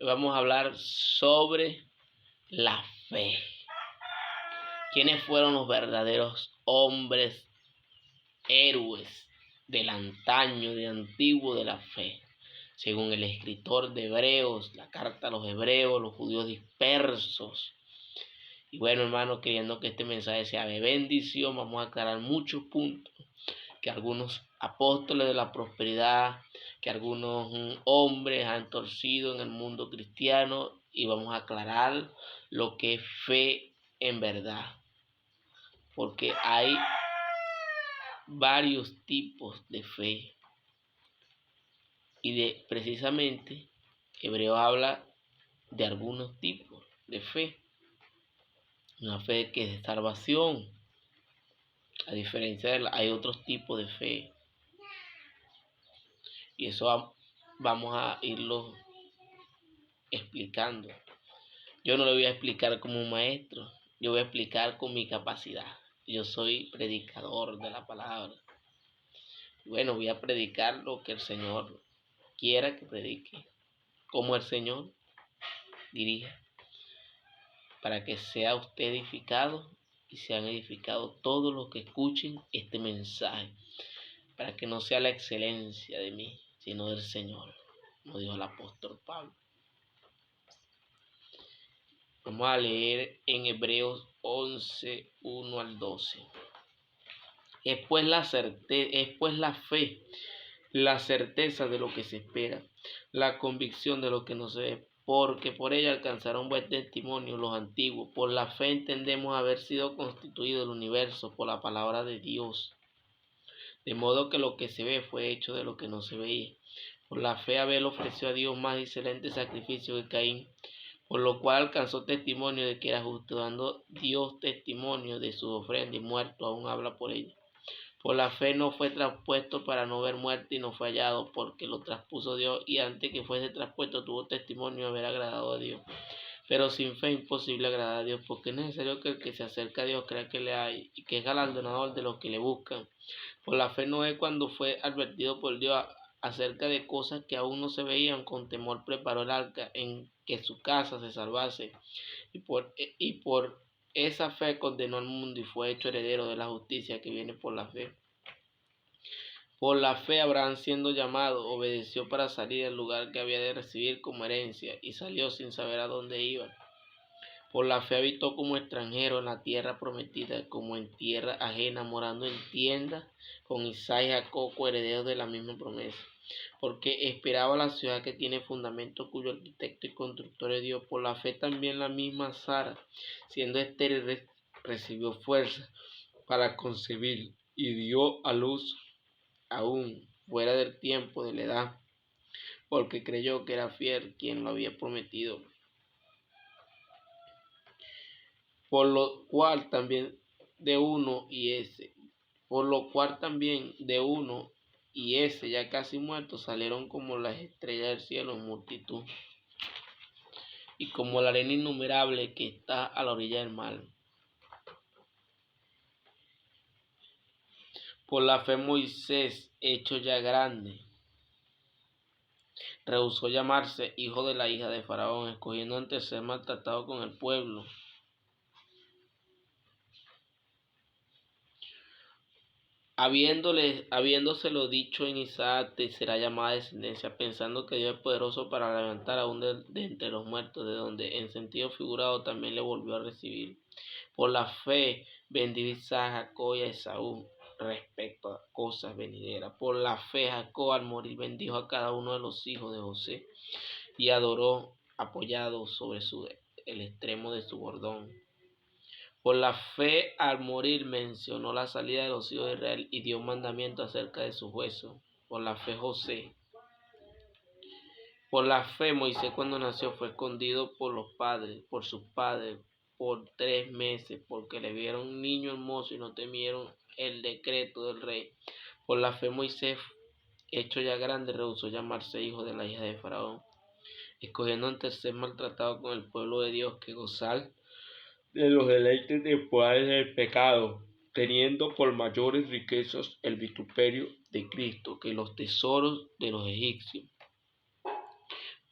Hoy vamos a hablar sobre la fe. ¿Quiénes fueron los verdaderos hombres, héroes del antaño, de antiguo de la fe? Según el escritor de Hebreos, la carta a los hebreos, los judíos dispersos. Y bueno, hermano, queriendo que este mensaje sea de bendición, vamos a aclarar muchos puntos que algunos apóstoles de la prosperidad, que algunos hombres han torcido en el mundo cristiano, y vamos a aclarar lo que es fe en verdad. Porque hay varios tipos de fe. Y precisamente, Hebreo habla de algunos tipos de fe. Una fe que es de salvación. A diferencia de hay otros tipos de fe. Y eso vamos a irlo explicando. Yo no le voy a explicar como un maestro. Yo voy a explicar con mi capacidad. Yo soy predicador de la palabra. Bueno, voy a predicar lo que el Señor quiera que predique. Como el Señor dirija. Para que sea usted edificado y sean edificados todos los que escuchen este mensaje. Para que no sea la excelencia de mí, sino del Señor, como dijo el apóstol Pablo. Vamos a leer en Hebreos 11, 1 al 12. Es pues la fe, la certeza de lo que se espera, la convicción de lo que no se ve, porque por ella alcanzaron buen testimonio los antiguos. Por la fe entendemos haber sido constituido el universo por la palabra de Dios, de modo que lo que se ve fue hecho de lo que no se veía. Por la fe Abel ofreció a Dios más excelente sacrificio que Caín, por lo cual alcanzó testimonio de que era justo, dando Dios testimonio de su ofrenda, y muerto aún habla por ella. Por la fe no fue traspuesto para no ver muerte, y no fue hallado, porque lo traspuso Dios, y antes que fuese traspuesto tuvo testimonio de haber agradado a Dios. Pero sin fe es imposible agradar a Dios, porque es necesario que el que se acerca a Dios crea que le hay, y que es galardonador de los que le buscan. Por la fe Noé, cuando fue advertido por Dios acerca de cosas que aún no se veían, con temor preparó el arca en que su casa se salvase, y por esa fe condenó al mundo y fue hecho heredero de la justicia que viene por la fe. Por la fe Abraham, siendo llamado, obedeció para salir del lugar que había de recibir como herencia, y salió sin saber a dónde iba. Por la fe habitó como extranjero en la tierra prometida, como en tierra ajena, morando en tiendas con Isaac y Jacob, herederos de la misma promesa. Porque esperaba la ciudad que tiene fundamento, cuyo arquitecto y constructor es Dios. Por la fe también la misma Sara, siendo estéril, recibió fuerza para concebir, y dio a luz aún fuera del tiempo de la edad, porque creyó que era fiel quien lo había prometido. Por lo cual también de uno y ese ya casi muerto salieron como las estrellas del cielo en multitud, y como la arena innumerable que está a la orilla del mar. Por la fe Moisés, hecho ya grande, rehusó llamarse hijo de la hija de Faraón, escogiendo antes ser maltratado con el pueblo, habiéndoselo dicho en Isaac, te será llamada descendencia, pensando que Dios es poderoso para levantar aún de entre los muertos, de donde en sentido figurado también le volvió a recibir. Por la fe bendijo Isaac a Jacob y a Esaú respecto a cosas venideras. Por la fe Jacob al morir bendijo a cada uno de los hijos de José, y adoró apoyado sobre el extremo de su bordón. Por la fe al morir mencionó la salida de los hijos de Israel y dio un mandamiento acerca de sus huesos. Por la fe Moisés, cuando nació, fue escondido por sus padres por 3 meses, porque le vieron un niño hermoso y no temieron el decreto del rey. Por la fe Moisés, hecho ya grande, rehusó llamarse hijo de la hija de Faraón, escogiendo antes ser maltratado con el pueblo de Dios que gozar de los deleites temporales del pecado, teniendo por mayores riquezas el vituperio de Cristo que los tesoros de los egipcios,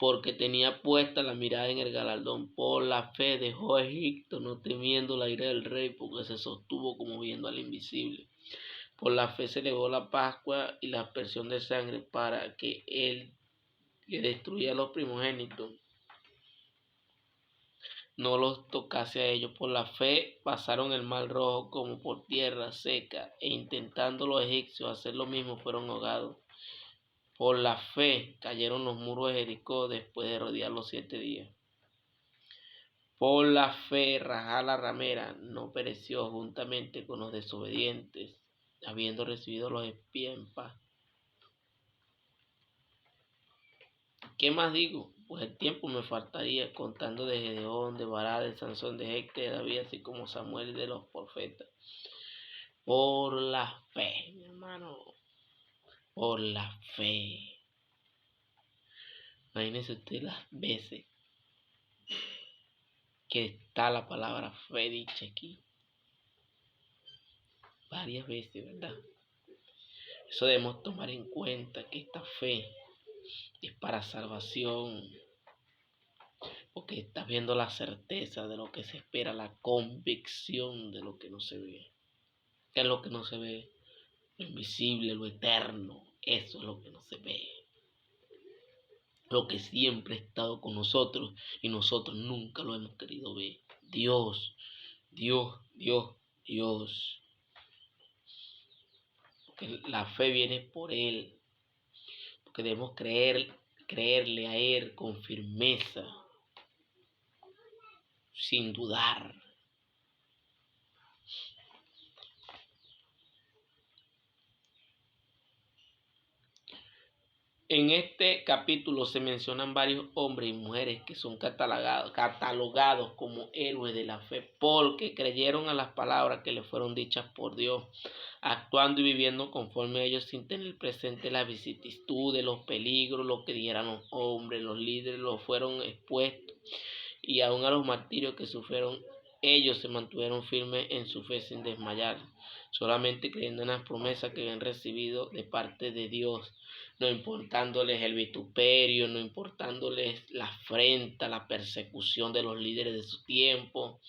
porque tenía puesta la mirada en el galardón. Por la fe dejó Egipto, no temiendo la ira del rey, porque se sostuvo como viendo al invisible. Por la fe celebró la Pascua y la aspersión de sangre, para que él que destruía a los primogénitos no los tocase a ellos. Por la fe pasaron el mar rojo como por tierra seca, e intentando los egipcios hacer lo mismo, fueron ahogados. Por la fe cayeron los muros de Jericó después de rodearlos 7 días. Por la fe Rahab la ramera no pereció juntamente con los desobedientes, habiendo recibido los espías en paz. ¿Qué más digo? Pues el tiempo me faltaría, contando de Gedeón, de Barak, de Sansón, de Jefté, de David, así como Samuel y de los profetas. Por la fe, mi hermano, por la fe. Imagínense usted las veces que está la palabra fe dicha aquí. Varias veces, ¿verdad? Eso debemos tomar en cuenta, que esta fe es para salvación, porque estás viendo la certeza de lo que se espera, la convicción de lo que no se ve. ¿Qué es lo que no se ve? Lo invisible, lo eterno. Eso es lo que no se ve. Lo que siempre ha estado con nosotros y nosotros nunca lo hemos querido ver. Dios, Dios, Dios, Dios. Porque la fe viene por Él. Porque debemos creerle a Él con firmeza, sin dudar. En este capítulo se mencionan varios hombres y mujeres que son catalogados como héroes de la fe, porque creyeron a las palabras que les fueron dichas por Dios, actuando y viviendo conforme a ellos, sin tener presente las vicisitudes, los peligros, lo que dijeran los hombres, los líderes, los fueron expuestos, y aun a los martirios que sufrieron. Ellos se mantuvieron firmes en su fe sin desmayar, solamente creyendo en las promesas que habían recibido de parte de Dios, no importándoles el vituperio, no importándoles la afrenta, la persecución de los líderes de su tiempo,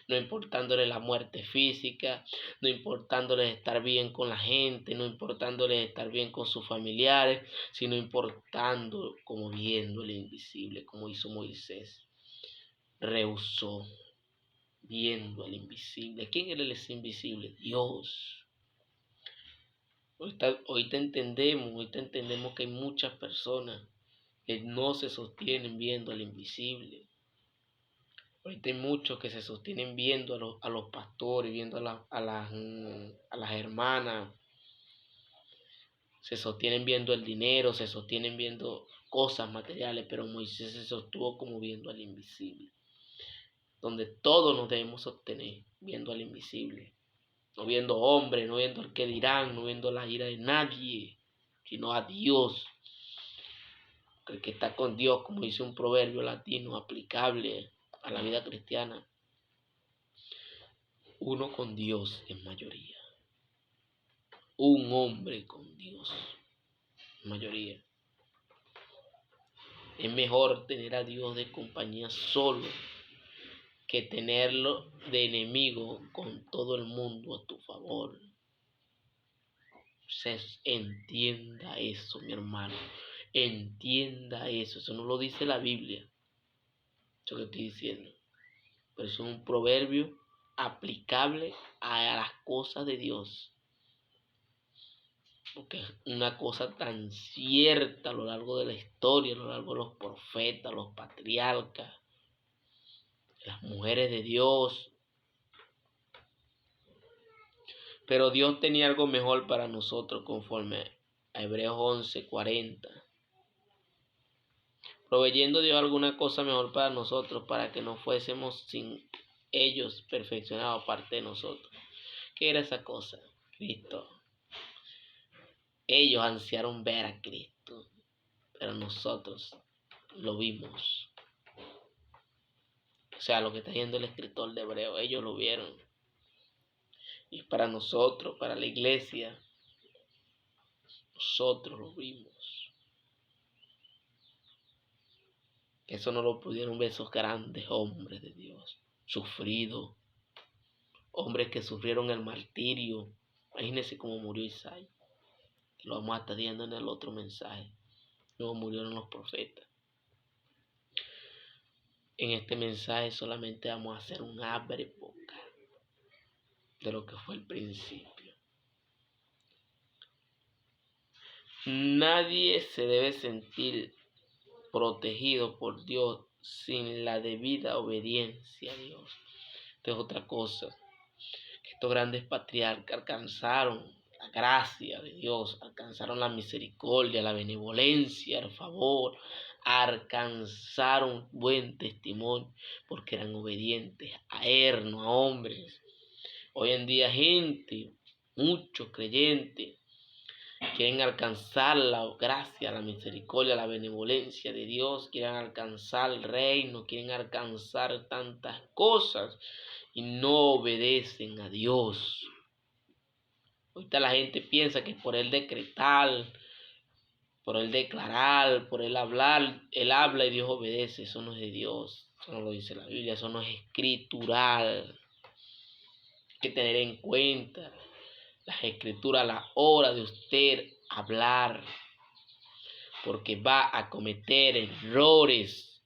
no importándoles la muerte física, no importándoles estar bien con la gente, no importándoles estar bien con sus familiares, sino importando como viendo el invisible, como hizo Moisés. Rehusó viendo al invisible. ¿Quién era ese invisible? Dios. Ahorita entendemos que hay muchas personas que no se sostienen viendo al invisible. Ahorita hay muchos que se sostienen viendo a los pastores, viendo a las hermanas. Se sostienen viendo el dinero, se sostienen viendo cosas materiales, pero Moisés se sostuvo como viendo al invisible. Donde todos nos debemos sostener viendo al invisible. No viendo hombres, no viendo el que dirán, no viendo la ira de nadie, sino a Dios. El que está con Dios, como dice un proverbio latino aplicable a la vida cristiana. Uno con Dios en mayoría. Un hombre con Dios en mayoría. Es mejor tener a Dios de compañía solo que tenerlo de enemigo con todo el mundo a tu favor. Entienda eso, mi hermano. Entienda eso. Eso no lo dice la Biblia. Eso que estoy diciendo. Pero eso es un proverbio aplicable a las cosas de Dios. Porque es una cosa tan cierta a lo largo de la historia, a lo largo de los profetas, los patriarcas, las mujeres de Dios. Pero Dios tenía algo mejor para nosotros, conforme a Hebreos 11:40. Proveyendo Dios alguna cosa mejor para nosotros, para que no fuésemos sin ellos perfeccionados aparte de nosotros. ¿Qué era esa cosa? Cristo. Ellos ansiaron ver a Cristo, pero nosotros lo vimos. O sea, lo que está diciendo el escritor de Hebreo, ellos lo vieron. Y para nosotros, para la iglesia, nosotros lo vimos. Que eso no lo pudieron ver esos grandes hombres de Dios, sufridos, hombres que sufrieron el martirio. Imagínense cómo murió Isaías. Lo vamos a estar viendo en el otro mensaje. Luego murieron los profetas. En este mensaje solamente vamos a hacer un abre boca de lo que fue el principio. Nadie se debe sentir protegido por Dios sin la debida obediencia a Dios. Esto es otra cosa. Estos grandes patriarcas alcanzaron la gracia de Dios, alcanzaron la misericordia, la benevolencia, el favor, alcanzaron buen testimonio porque eran obedientes a Él, no a hombres. Hoy en día gente, muchos creyentes, quieren alcanzar la gracia, la misericordia, la benevolencia de Dios, quieren alcanzar el reino, quieren alcanzar tantas cosas y no obedecen a Dios. Ahorita la gente piensa que por él decretar, por él declarar, por él hablar, él habla y Dios obedece. Eso no es de Dios, eso no lo dice la Biblia, eso no es escritural. Hay que tener en cuenta las escrituras a la hora de usted hablar, porque va a cometer errores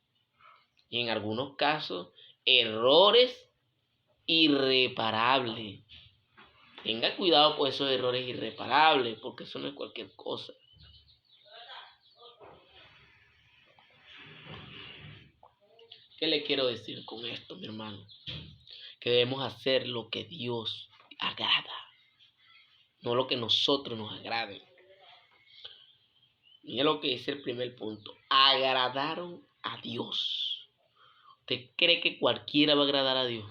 y en algunos casos errores irreparables. Tenga cuidado con esos errores irreparables, porque eso no es cualquier cosa. ¿Qué le quiero decir con esto, mi hermano? Que debemos hacer lo que Dios agrada, no lo que nosotros nos agrade. Mira lo que dice el primer punto. Agradaron a Dios. ¿Usted cree que cualquiera va a agradar a Dios?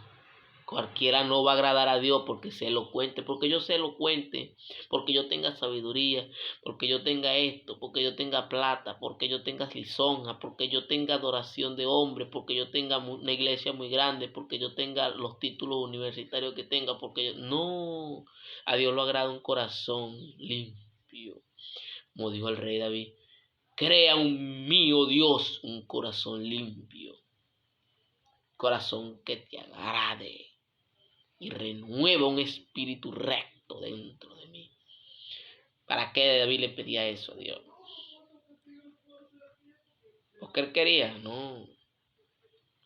Cualquiera no va a agradar a Dios porque sea elocuente, porque yo sea elocuente, porque yo tenga sabiduría, porque yo tenga esto, porque yo tenga plata, porque yo tenga lisonja, porque yo tenga adoración de hombres, porque yo tenga una iglesia muy grande, porque yo tenga los títulos universitarios que tenga, porque yo... No, a Dios lo agrada un corazón limpio. Como dijo el rey David, crea un mío Dios, un corazón limpio, corazón que te agrade y renueva un espíritu recto dentro de mí. ¿Para qué David le pedía eso a Dios? ¿Porque él quería? No.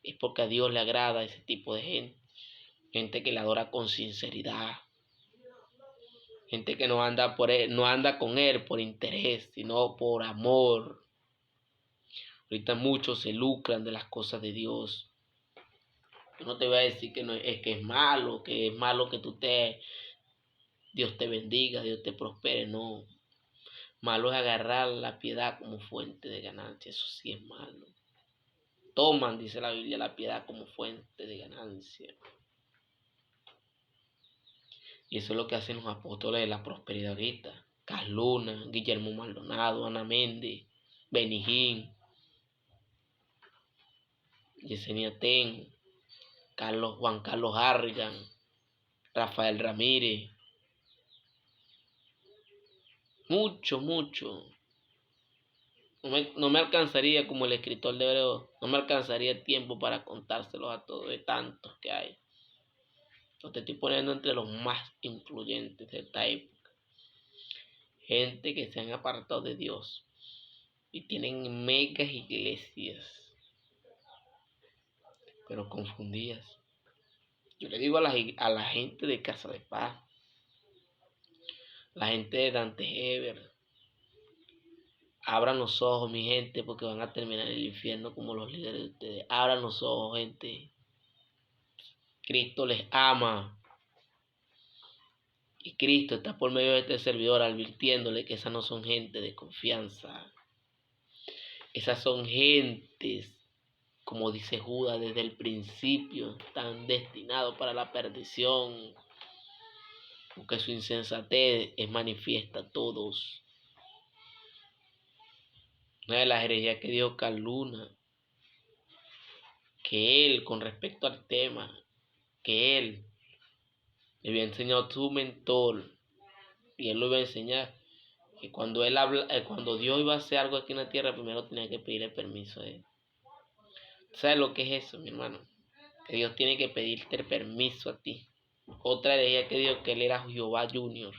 Es porque a Dios le agrada ese tipo de gente. Gente que le adora con sinceridad. Gente que no anda con él por interés, sino por amor. Ahorita muchos se lucran de las cosas de Dios. Yo no te voy a decir que no es que es malo que Dios te bendiga, Dios te prospere, no. Malo es agarrar la piedad como fuente de ganancia, eso sí es malo. Toman, dice la Biblia, la piedad como fuente de ganancia. Y eso es lo que hacen los apóstoles de la prosperidad ahorita. Carl Luna, Guillermo Maldonado, Ana Méndez, Benijín, Yesenia Ten, Juan Carlos Harrigan, Rafael Ramírez. Mucho. No me alcanzaría como el escritor de Hebreos, no me alcanzaría el tiempo para contárselos a todos de tantos que hay. Yo te estoy poniendo entre los más influyentes de esta época. Gente que se han apartado de Dios y tienen megas iglesias, pero confundidas. Yo le digo a la gente de Casa de Paz, la gente de Dante Heber, abran los ojos, mi gente, porque van a terminar en el infierno como los líderes de ustedes. Abran los ojos, gente. Cristo les ama. Y Cristo está por medio de este servidor advirtiéndole que esas no son gente de confianza. Esas son gentes, como dice Judas desde el principio, están destinados para la perdición. Porque su insensatez es manifiesta a todos. Una de las herejías que dijo Carl Luna, que él, con respecto al tema, que él le había enseñado a su mentor, y él lo iba a enseñar, que cuando Dios iba a hacer algo aquí en la tierra, primero tenía que pedirle permiso a él. ¿Sabes lo que es eso, mi hermano? Que Dios tiene que pedirte el permiso a ti. Otra herejía que dijo que él era Jehová Junior.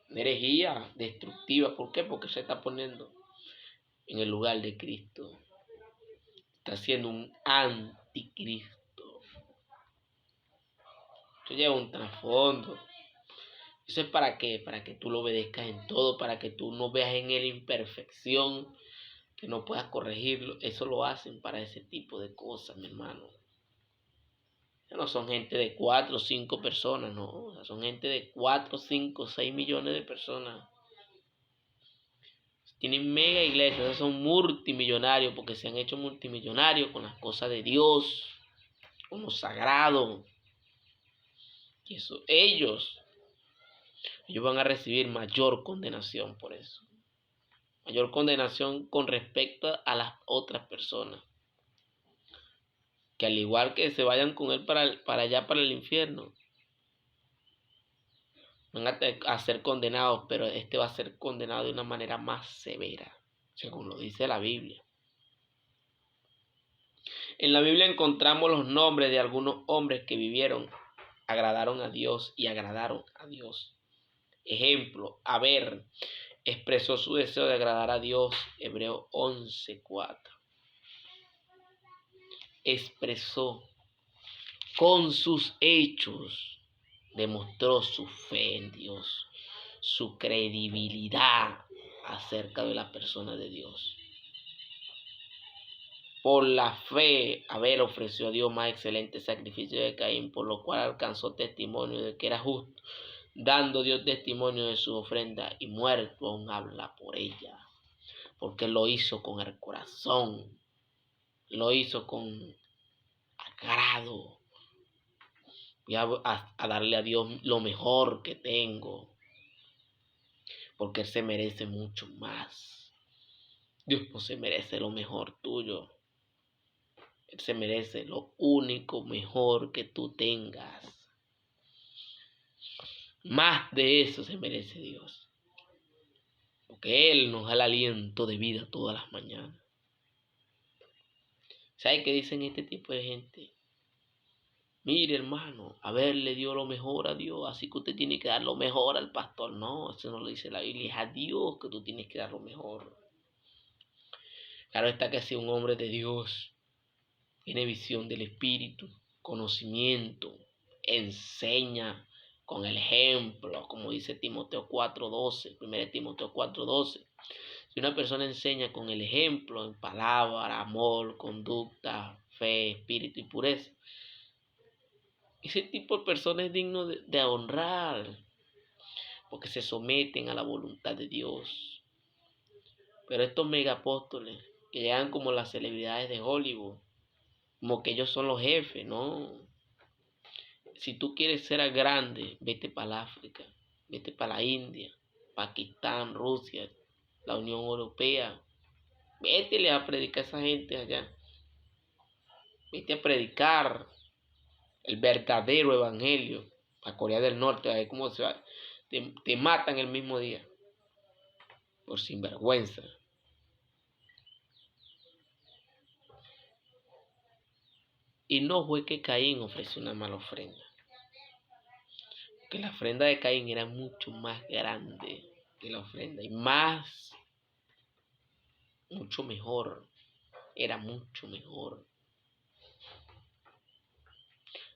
Una herejía destructiva. ¿Por qué? Porque se está poniendo en el lugar de Cristo. Está siendo un anticristo. Eso lleva un trasfondo. ¿Eso es para qué? Para que tú lo obedezcas en todo, para que tú no veas en él imperfección, que no puedas corregirlo. Eso lo hacen para ese tipo de cosas, mi hermano. No son gente de 4 o 5 personas, no. Son gente de 4, 5, 6 millones de personas. Tienen mega iglesias, son multimillonarios porque se han hecho multimillonarios con las cosas de Dios, con lo sagrado. Y eso, ellos van a recibir mayor condenación por eso. Mayor condenación con respecto a las otras personas. Que al igual que se vayan con él para allá, para el infierno, van a ser condenados, pero este va a ser condenado de una manera más severa, según lo dice la Biblia. En la Biblia encontramos los nombres de algunos hombres que vivieron, agradaron a Dios y agradaron a Dios. Ejemplo, Abel expresó su deseo de agradar a Dios, Hebreos 11:4. Expresó con sus hechos, demostró su fe en Dios, su credibilidad acerca de la persona de Dios. Por la fe, Abel ofreció a Dios más excelente sacrificio de Caín, por lo cual alcanzó testimonio de que era justo, dando Dios testimonio de su ofrenda, y muerto aún habla por ella, porque lo hizo con el corazón, lo hizo con agrado. Voy a darle a Dios lo mejor que tengo, porque Él se merece mucho más. Dios no se merece lo mejor tuyo. Él se merece lo único mejor que tú tengas. Más de eso se merece Dios. Porque Él nos da el aliento de vida todas las mañanas. ¿Sabe qué dicen este tipo de gente? Mire, hermano, le dio lo mejor a Dios, así que usted tiene que dar lo mejor al pastor. No, eso no lo dice la Biblia, es a Dios que tú tienes que dar lo mejor. Claro está que si un hombre de Dios tiene visión del Espíritu, conocimiento, enseña con el ejemplo, como dice Timoteo 4:12, 1 Timoteo 4:12. Si una persona enseña con el ejemplo, en palabra, amor, conducta, fe, espíritu y pureza, ese tipo de persona es digno de honrar, porque se someten a la voluntad de Dios. Pero estos megapóstoles, que llegan como las celebridades de Hollywood, como que ellos son los jefes, ¿no? Si tú quieres ser grande, vete para el África, vete para la India, Pakistán, Rusia, la Unión Europea. Vétele a predicar a esa gente allá. Vete a predicar el verdadero evangelio a Corea del Norte, a ver cómo se va. Te matan el mismo día por sinvergüenza. Y no fue que Caín ofreció una mala ofrenda, que la ofrenda de Caín era mucho más grande que la ofrenda y mucho mejor, era mucho mejor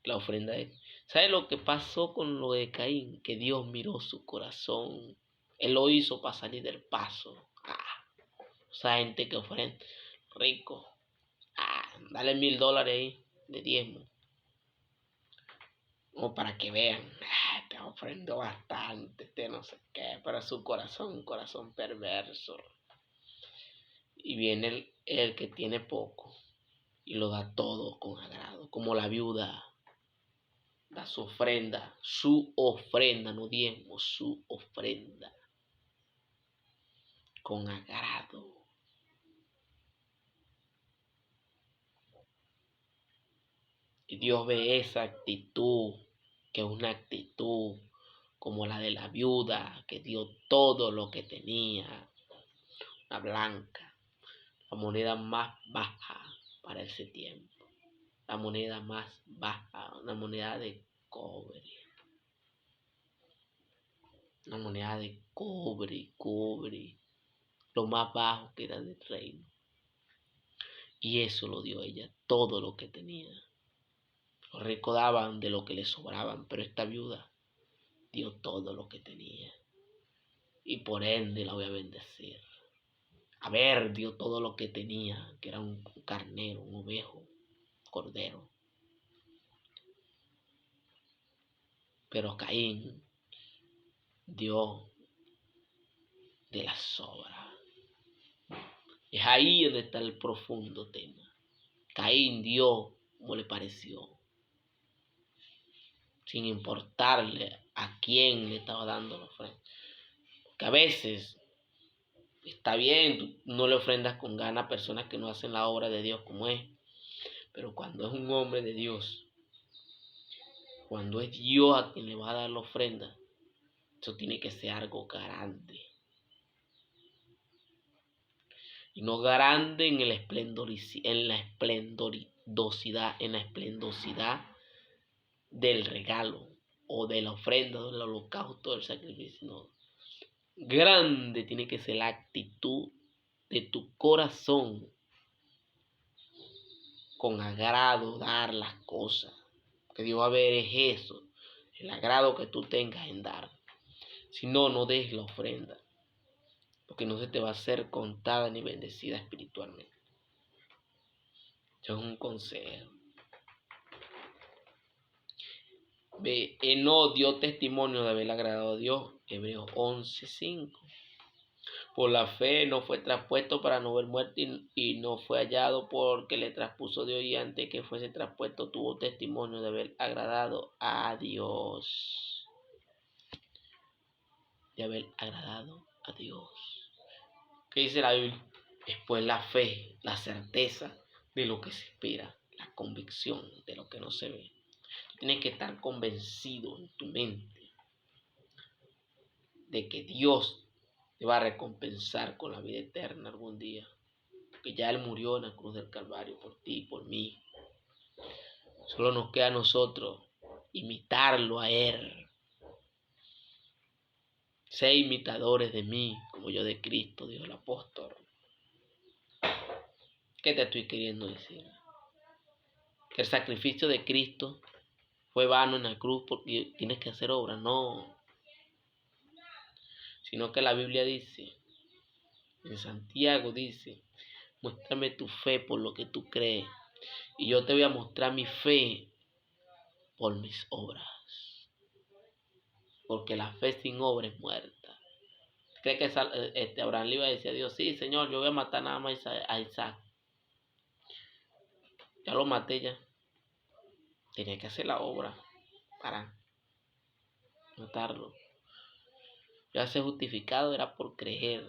la ofrenda de... ¿Sabe lo que pasó con lo de Caín? Que Dios miró su corazón, Él lo hizo para salir del paso. Esa gente que ofrenda rico, dale $1,000 ahí de diezmo, o para que vean, te ofrendo bastante, no sé qué, pero su corazón, un corazón perverso. Y viene el que tiene poco y lo da todo con agrado, como la viuda da su ofrenda, no diezmo, su ofrenda, con agrado. Y Dios ve esa actitud, que es una actitud como la de la viuda, que dio todo lo que tenía, una blanca. la moneda más baja para ese tiempo. La moneda más baja, una moneda de cobre. Una moneda de cobre, lo más bajo que era del reino. Y eso lo dio ella, todo lo que tenía. Los ricos daban de lo que les sobraban, pero esta viuda dio todo lo que tenía. Y por ende la voy a bendecir. A ver, dio todo lo que tenía, que era un carnero, un ovejo, un cordero. Pero Caín dio de la sobra. Es ahí donde está el profundo tema. Caín dio como le pareció, sin importarle a quién le estaba dando la ofrenda. Porque a veces está bien, tú no le ofrendas con ganas a personas que no hacen la obra de Dios como es. Pero cuando es un hombre de Dios, cuando es Dios a quien le va a dar la ofrenda, eso tiene que ser algo grande. Y no grande en la esplendorosidad del regalo o de la ofrenda, del holocausto, del sacrificio. No. Grande tiene que ser la actitud de tu corazón con agrado dar las cosas. Que Dios va a ver es eso, el agrado que tú tengas en dar. Si no, no des la ofrenda, porque no se te va a ser contada ni bendecida espiritualmente. Eso es un consejo. Enoc dio testimonio de haber agradado a Dios. Hebreos 11:5. Por la fe no fue traspuesto para no ver muerte y no fue hallado porque le traspuso Dios, y antes que fuese traspuesto tuvo testimonio de haber agradado a Dios. De haber agradado a Dios. ¿Qué dice la Biblia? Después la fe, la certeza de lo que se espera, la convicción de lo que no se ve. Tienes que estar convencido en tu mente de que Dios te va a recompensar con la vida eterna algún día. Porque ya Él murió en la cruz del Calvario por ti y por mí. Solo nos queda a nosotros imitarlo a Él. Sé imitadores de mí, como yo de Cristo, dijo el apóstol. ¿Qué te estoy queriendo decir? Que el sacrificio de Cristo fue vano en la cruz porque tienes que hacer obra. No. Sino que la Biblia dice, en Santiago dice, muéstrame tu fe por lo que tú crees, y yo te voy a mostrar mi fe por mis obras. Porque la fe sin obra es muerta. ¿Cree que Abraham le iba a decir a Dios, sí, Señor, yo voy a matar nada más a Isaac? Ya lo maté ya. Tenía que hacer la obra para matarlo. Ya ser justificado era por creer.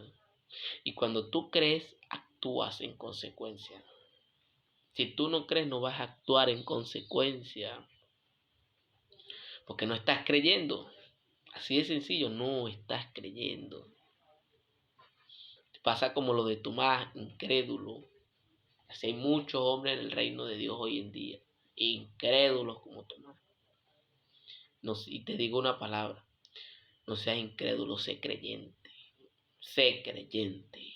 Y cuando tú crees, actúas en consecuencia. Si tú no crees, no vas a actuar en consecuencia. Porque no estás creyendo. Así de sencillo, no estás creyendo. Te pasa como lo de Tomás, incrédulo. Así hay muchos hombres en el reino de Dios hoy en día, incrédulos como Tomás. No, y te digo una palabra, no seas incrédulo, sé creyente. Sé creyente.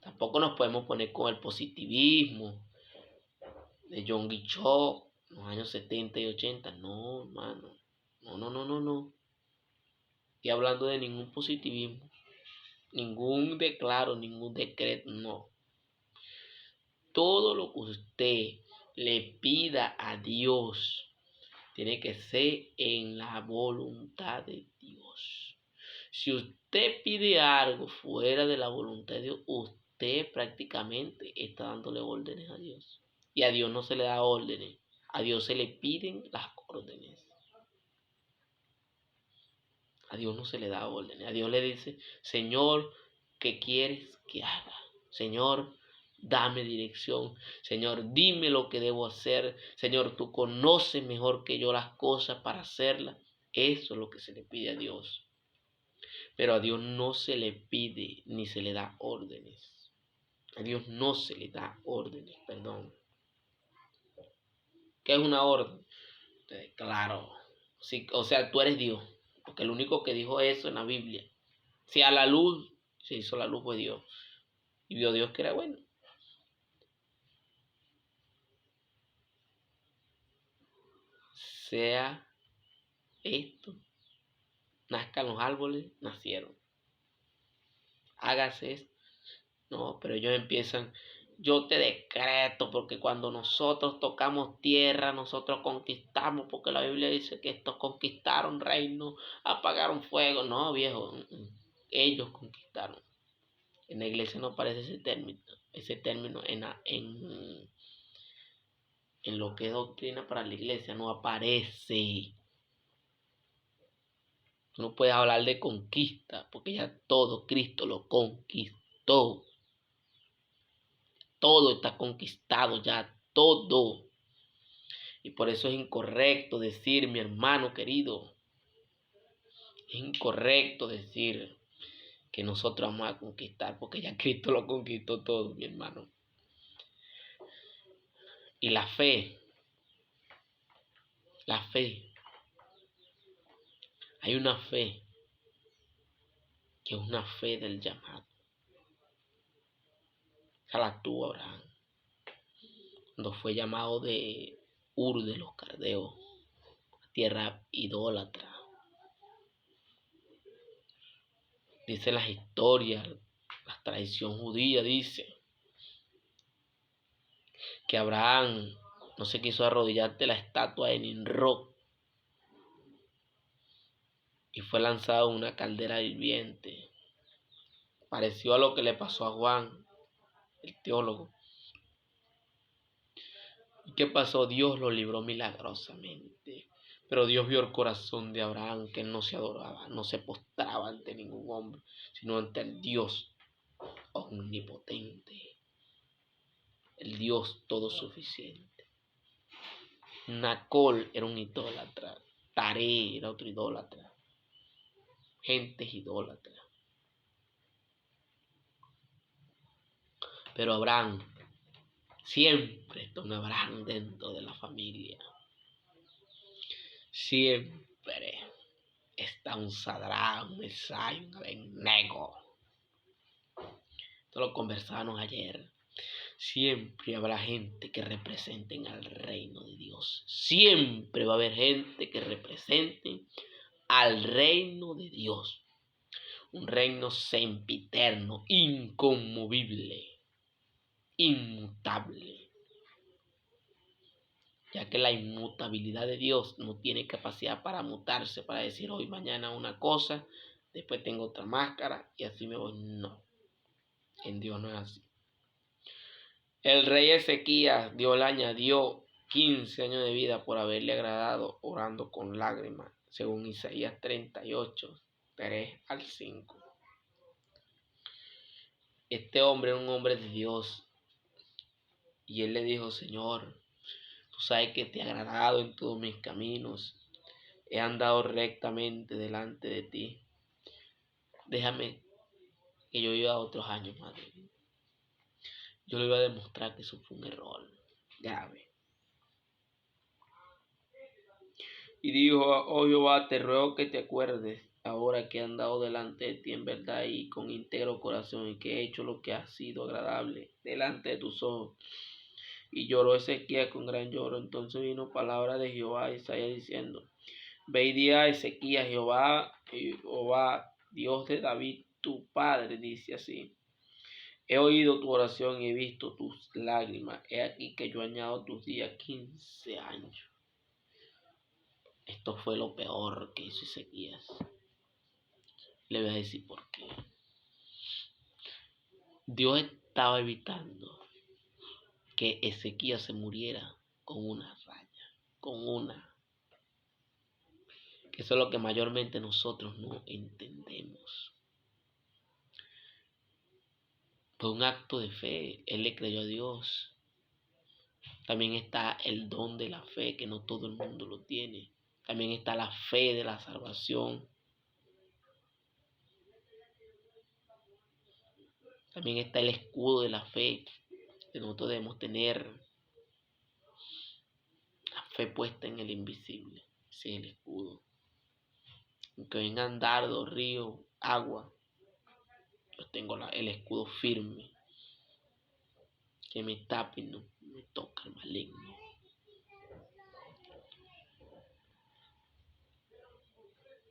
Tampoco nos podemos poner con el positivismo de John Guichot en los años 70 y 80. No, hermano. No. Estoy hablando de ningún positivismo. Ningún declaro, ningún decreto, no. Todo lo que usted le pida a Dios tiene que ser en la voluntad de Dios. Si usted pide algo fuera de la voluntad de Dios, usted prácticamente está dándole órdenes a Dios. Y a Dios no se le da órdenes, a Dios se le piden las órdenes. A Dios no se le da órdenes, a Dios le dice, Señor, ¿qué quieres que haga? Señor, dame dirección. Señor, dime lo que debo hacer. Señor, tú conoces mejor que yo las cosas para hacerlas. Eso es lo que se le pide a Dios. Pero a Dios no se le pide ni se le da órdenes. A Dios no se le da órdenes, perdón. ¿Qué es una orden? Claro, sí, o sea, tú eres Dios, porque el único que dijo eso en la Biblia. Si a la luz se hizo la luz fue Dios, y vio Dios que era bueno. Sea esto, nazcan los árboles, nacieron. Hágase esto. No, pero ellos empiezan, yo te decreto, porque cuando nosotros tocamos tierra, nosotros conquistamos, porque la Biblia dice que estos conquistaron reino, apagaron fuego. No, viejo, ellos conquistaron. En la iglesia no aparece ese término en lo que es doctrina para la iglesia, no aparece. Tú no puedes hablar de conquista, porque ya todo Cristo lo conquistó. Todo está conquistado ya, todo. Y por eso es incorrecto decir, mi hermano querido, es incorrecto decir que nosotros vamos a conquistar, porque ya Cristo lo conquistó todo, mi hermano. Y la fe, hay una fe que es una fe del llamado. Esa la tuvo Abraham cuando fue llamado de Ur de los Caldeos, tierra idólatra. Dice las historias, la tradición judía dice que Abraham no se quiso arrodillar ante la estatua de Nimrod y fue lanzado en una caldera hirviente. Pareció a lo que le pasó a Juan, el teólogo. ¿Y qué pasó? Dios lo libró milagrosamente. Pero Dios vio el corazón de Abraham, que él no se adoraba, no se postraba ante ningún hombre, sino ante el Dios omnipotente, el Dios todo suficiente. Nacol era un idólatra, Taré era otro idólatra, gente idólatra. Pero Abraham, siempre está un Abraham dentro de la familia. Siempre está un Sadrach, un Mesías, un Abednego. Esto lo conversamos ayer. Siempre habrá gente que representen al reino de Dios. Siempre va a haber gente que represente al reino de Dios. Un reino sempiterno, inconmovible, inmutable. Ya que la inmutabilidad de Dios no tiene capacidad para mutarse, para decir hoy, mañana una cosa, después tengo otra máscara y así me voy. No, en Dios no es así. El rey Ezequías, Dios le añadió 15 años de vida por haberle agradado orando con lágrimas, según Isaías 38, 3 al 5. Este hombre era un hombre de Dios y él le dijo, Señor, tú sabes que te he agradado en todos mis caminos, he andado rectamente delante de ti. Déjame que yo viva otros años más de vida. Yo le iba a demostrar que eso fue un error grave. Y dijo, oh Jehová, te ruego que te acuerdes ahora que he andado delante de ti en verdad y con íntegro corazón y que he hecho lo que ha sido agradable delante de tus ojos. Y lloró Ezequías con gran lloro. Entonces vino palabra de Jehová a Isaías diciendo, ve y di a Ezequías, Jehová, Dios de David, tu padre, dice así. He oído tu oración y he visto tus lágrimas. He aquí que yo añado tus días 15 años. Esto fue lo peor que hizo Ezequías. Le voy a decir por qué. Dios estaba evitando que Ezequías se muriera con una raya, con una. Que eso es lo que mayormente nosotros no entendemos. Fue un acto de fe. Él le creyó a Dios. También está el don de la fe, que no todo el mundo lo tiene. También está la fe de la salvación. También está el escudo de la fe, que nosotros debemos tener la fe puesta en el invisible. Ese es el escudo. Aunque vengan dardos, ríos, agua, yo tengo el escudo firme, que me tape y no me toca el maligno.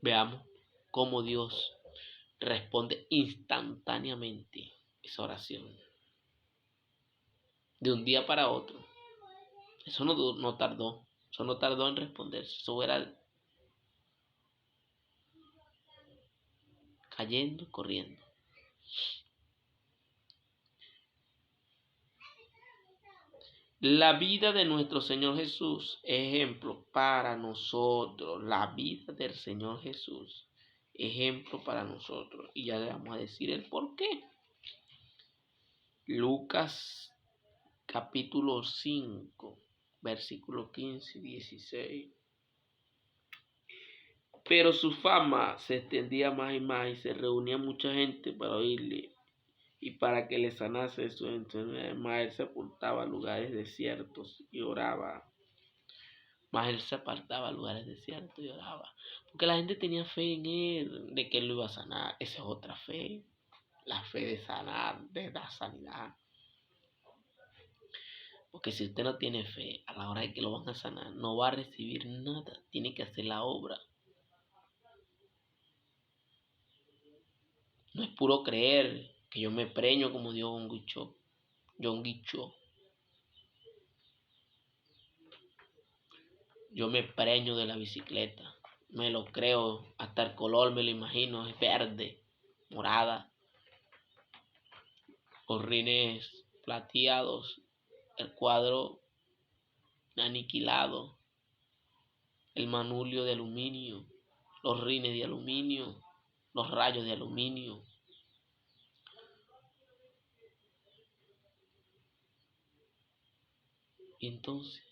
Veamos cómo Dios responde instantáneamente esa oración. De un día para otro. Eso no tardó. Eso no tardó en responderse. Eso era cayendo y corriendo. La vida de nuestro Señor Jesús es ejemplo para nosotros. La vida del Señor Jesús, ejemplo para nosotros. Y ya le vamos a decir el por qué. Lucas capítulo 5, versículo 15 y 16. Pero su fama se extendía más y más y se reunía mucha gente para oírle y para que le sanase su enfermedad. Más él se ocultaba a lugares desiertos y oraba. Más él se apartaba a lugares desiertos y oraba. Porque la gente tenía fe en él, de que él lo iba a sanar. Esa es otra fe. La fe de sanar, de dar sanidad. Porque si usted no tiene fe, a la hora de que lo van a sanar, no va a recibir nada. Tiene que hacer la obra. No es puro creer que yo me preño como Dios John Guicho. Yo me preño de la bicicleta. Me lo creo. Hasta el color me lo imagino. Es verde, morada. Los rines plateados. El cuadro aniquilado. El manubrio de aluminio. Los rines de aluminio. Los rayos de aluminio. Y entonces,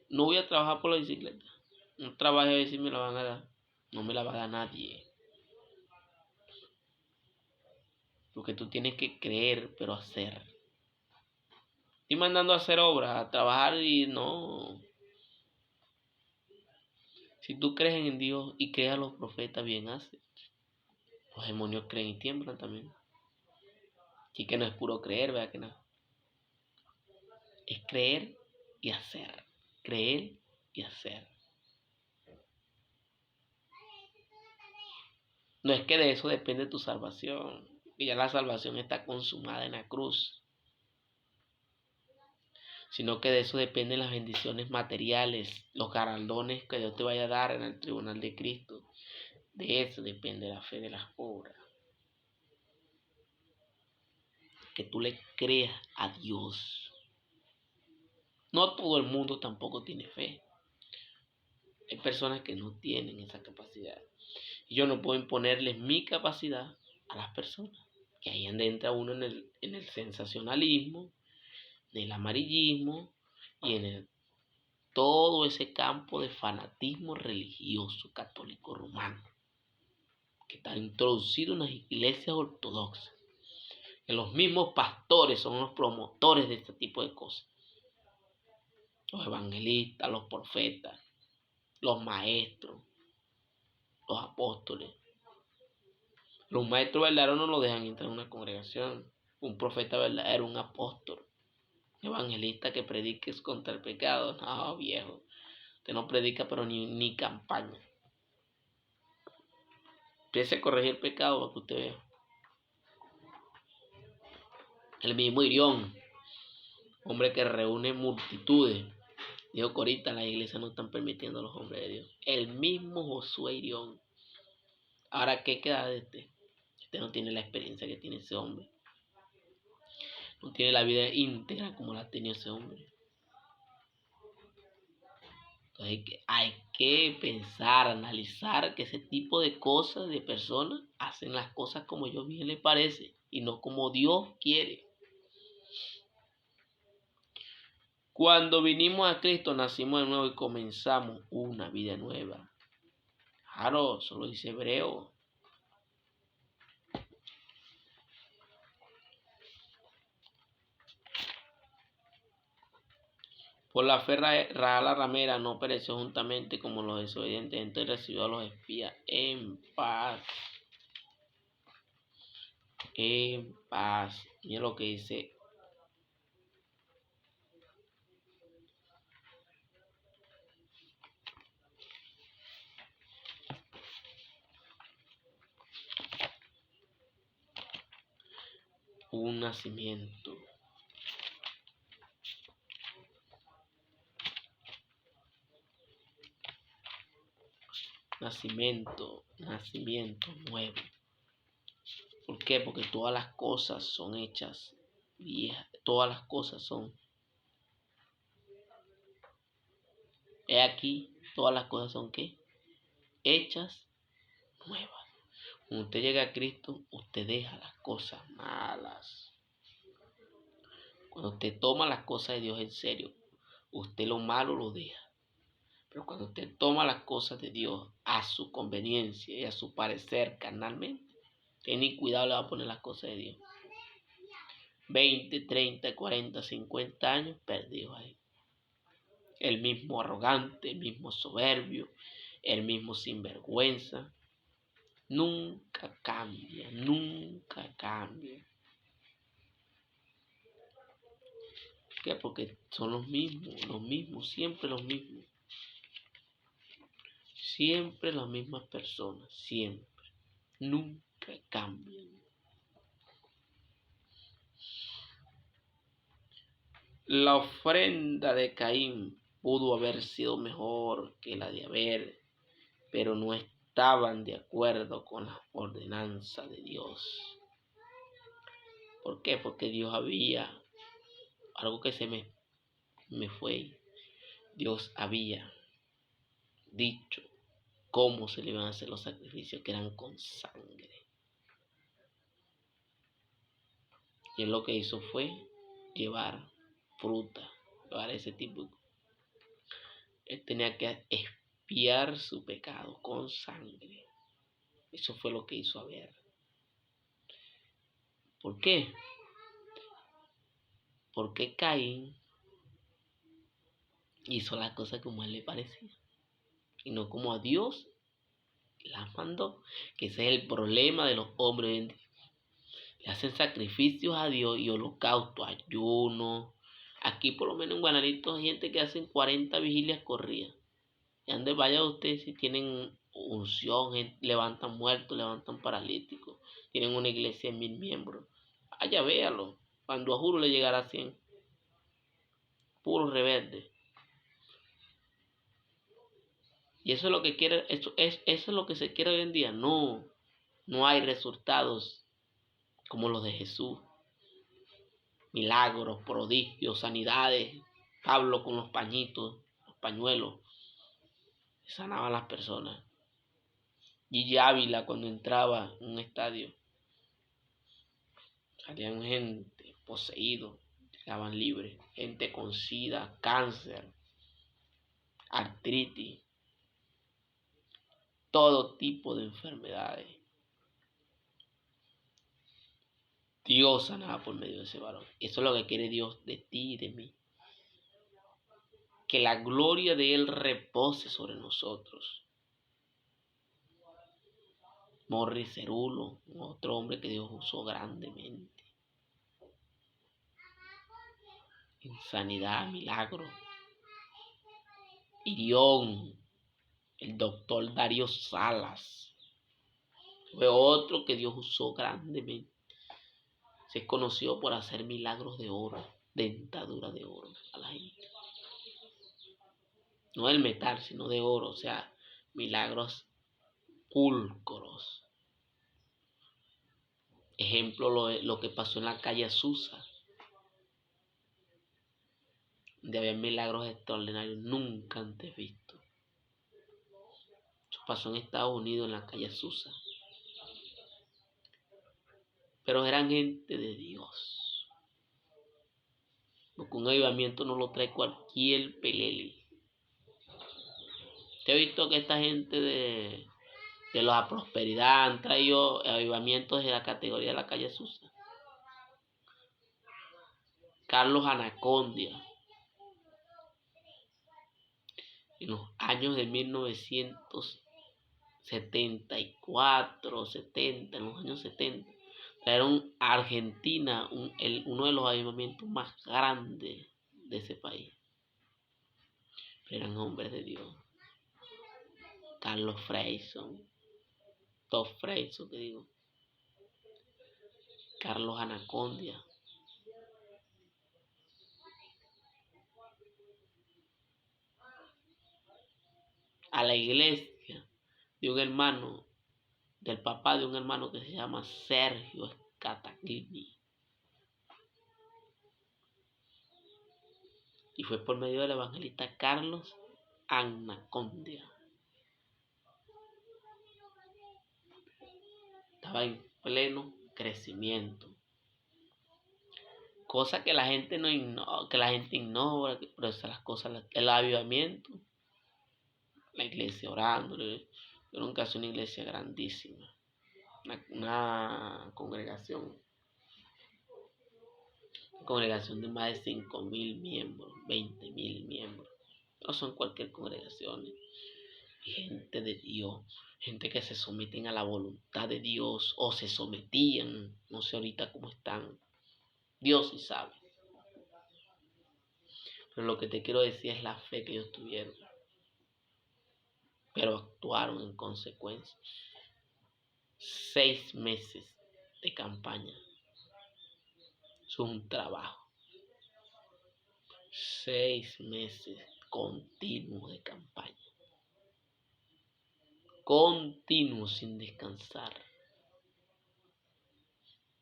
no voy a trabajar por la bicicleta. No trabajo a ver si me la van a dar. No me la va a dar nadie. Porque tú tienes que creer, pero hacer. Estoy mandando a hacer obras, a trabajar y no. Si tú crees en Dios y crees a los profetas, bien haces. Los demonios creen y tiemblan también. Así que no es puro creer, ¿verdad que no? Es creer y hacer. Creer y hacer. No es que de eso depende tu salvación. Y ya la salvación está consumada en la cruz. Sino que de eso dependen las bendiciones materiales, los galardones que Dios te vaya a dar en el tribunal de Cristo. De eso depende la fe de las obras. Que tú le creas a Dios. No todo el mundo tampoco tiene fe. Hay personas que no tienen esa capacidad. Y yo no puedo imponerles mi capacidad a las personas. Que ahí entra uno en el sensacionalismo, en el amarillismo y en todo ese campo de fanatismo religioso católico romano. Que está introducido en las iglesias ortodoxas. Que los mismos pastores son los promotores de este tipo de cosas. Los evangelistas, los profetas, los maestros, los apóstoles. Los maestros verdaderos no lo dejan entrar en una congregación. Un profeta verdadero, un apóstol, un evangelista que predique contra el pecado. No, viejo. Usted no predica, pero ni campaña. Empiece a corregir el pecado para que usted vea. El mismo Irión, hombre que reúne multitudes, dijo que ahorita las iglesias no están permitiendo a los hombres de Dios. El mismo Josué Irión. Ahora, ¿qué queda de este? Este no tiene la experiencia que tiene ese hombre. No tiene la vida íntegra como la tenía ese hombre. Entonces hay que pensar, analizar que ese tipo de cosas, de personas, hacen las cosas como ellos bien les parece y no como Dios quiere. Cuando vinimos a Cristo, nacimos de nuevo y comenzamos una vida nueva. Claro, eso lo dice Hebreo. Por la fe Rahab la ramera no pereció juntamente como los desobedientes, entonces recibió a los espías en paz. En paz. Mira lo que dice. Un nacimiento. Nacimiento nuevo. ¿Por qué? Porque todas las cosas son hechas viejas. Todas las cosas son. He aquí, todas las cosas son ¿qué? Hechas nuevas. Cuando usted llega a Cristo, usted deja las cosas malas. Cuando usted toma las cosas de Dios en serio, usted lo malo lo deja. Pero cuando usted toma las cosas de Dios a su conveniencia y a su parecer carnalmente, ten cuidado, le va a poner las cosas de Dios. 20, 30, 40, 50 años perdidos ahí. El mismo arrogante, el mismo soberbio, el mismo sinvergüenza. Nunca cambia, nunca cambia. ¿Por qué? Porque son los mismos, siempre los mismos. Siempre las mismas personas, siempre. Nunca cambian. La ofrenda de Caín pudo haber sido mejor que la de Abel, pero no estaban de acuerdo con la ordenanza de Dios. ¿Por qué? Porque Dios había, algo que se me fue, Dios había dicho cómo se le iban a hacer los sacrificios, que eran con sangre. Y él lo que hizo fue llevar fruta, llevar ese tipo. Él tenía que expiar su pecado con sangre. Eso fue lo que hizo Abel. ¿Por qué? Porque Caín hizo las cosas como a él le parecía y no como a Dios las mandó. Que ese es el problema de los hombres. Le hacen sacrificios a Dios y holocausto, ayuno. Aquí por lo menos en Guanarito hay gente que hacen 40 vigilias corridas. Y donde vaya ustedes, si tienen unción, levantan muertos, levantan paralíticos, tienen una iglesia de 1000 miembros. Allá véalo. Cuando a juro le llegará a 100. Puro rebelde. Y eso es lo que quiere, eso es lo que se quiere hoy en día. No hay resultados como los de Jesús. Milagros, prodigios, sanidades. Pablo con los pañitos, los pañuelos, sanaba a las personas. Gigi Ávila cuando entraba en un estadio, salían gente poseídos, quedaban libres. Gente con sida, cáncer, artritis, todo tipo de enfermedades. Dios sanaba por medio de ese varón. Eso es lo que quiere Dios de ti y de mí. Que la gloria de Él repose sobre nosotros. Morris Cerulo, otro hombre que Dios usó grandemente. En sanidad, milagro. Irión, el doctor Darío Salas. Fue otro que Dios usó grandemente. Se conoció por hacer milagros de oro, dentadura de oro a la gente. No del metal, sino de oro, o sea, milagros pulcros. Ejemplo, lo que pasó en la calle Azusa, donde había milagros extraordinarios nunca antes vistos. Eso pasó en Estados Unidos, en la calle Azusa. Pero eran gente de Dios. Porque un avivamiento no lo trae cualquier pelele. Te he visto que esta gente de la prosperidad han traído avivamientos de la categoría de la calle Susa. Carlos Anacondia, en los años de 1974, 70, en los años 70, trajeron a Argentina uno de los avivamientos más grandes de ese país. Eran hombres de Dios. Carlos Freyson, Top Freyson, que digo, Carlos Anacondia. A la iglesia de un hermano, del papá de un hermano que se llama Sergio Scataglini. Y fue por medio del evangelista Carlos Anacondia. Estaba en pleno crecimiento. Cosa que la gente no ignora, ignora, pero esas las cosas, el avivamiento, la iglesia orando. Yo nunca soy una iglesia grandísima, una congregación de más de 5.000 miembros, 20.000 miembros. No son cualquier congregación. Gente de Dios, gente que se someten a la voluntad de Dios o se sometían, no sé ahorita cómo están. Dios sí sabe. Pero lo que te quiero decir es la fe que ellos tuvieron. Pero actuaron en consecuencia. 6 meses de campaña. Eso es un trabajo. 6 meses continuos de campaña. Continuos sin descansar.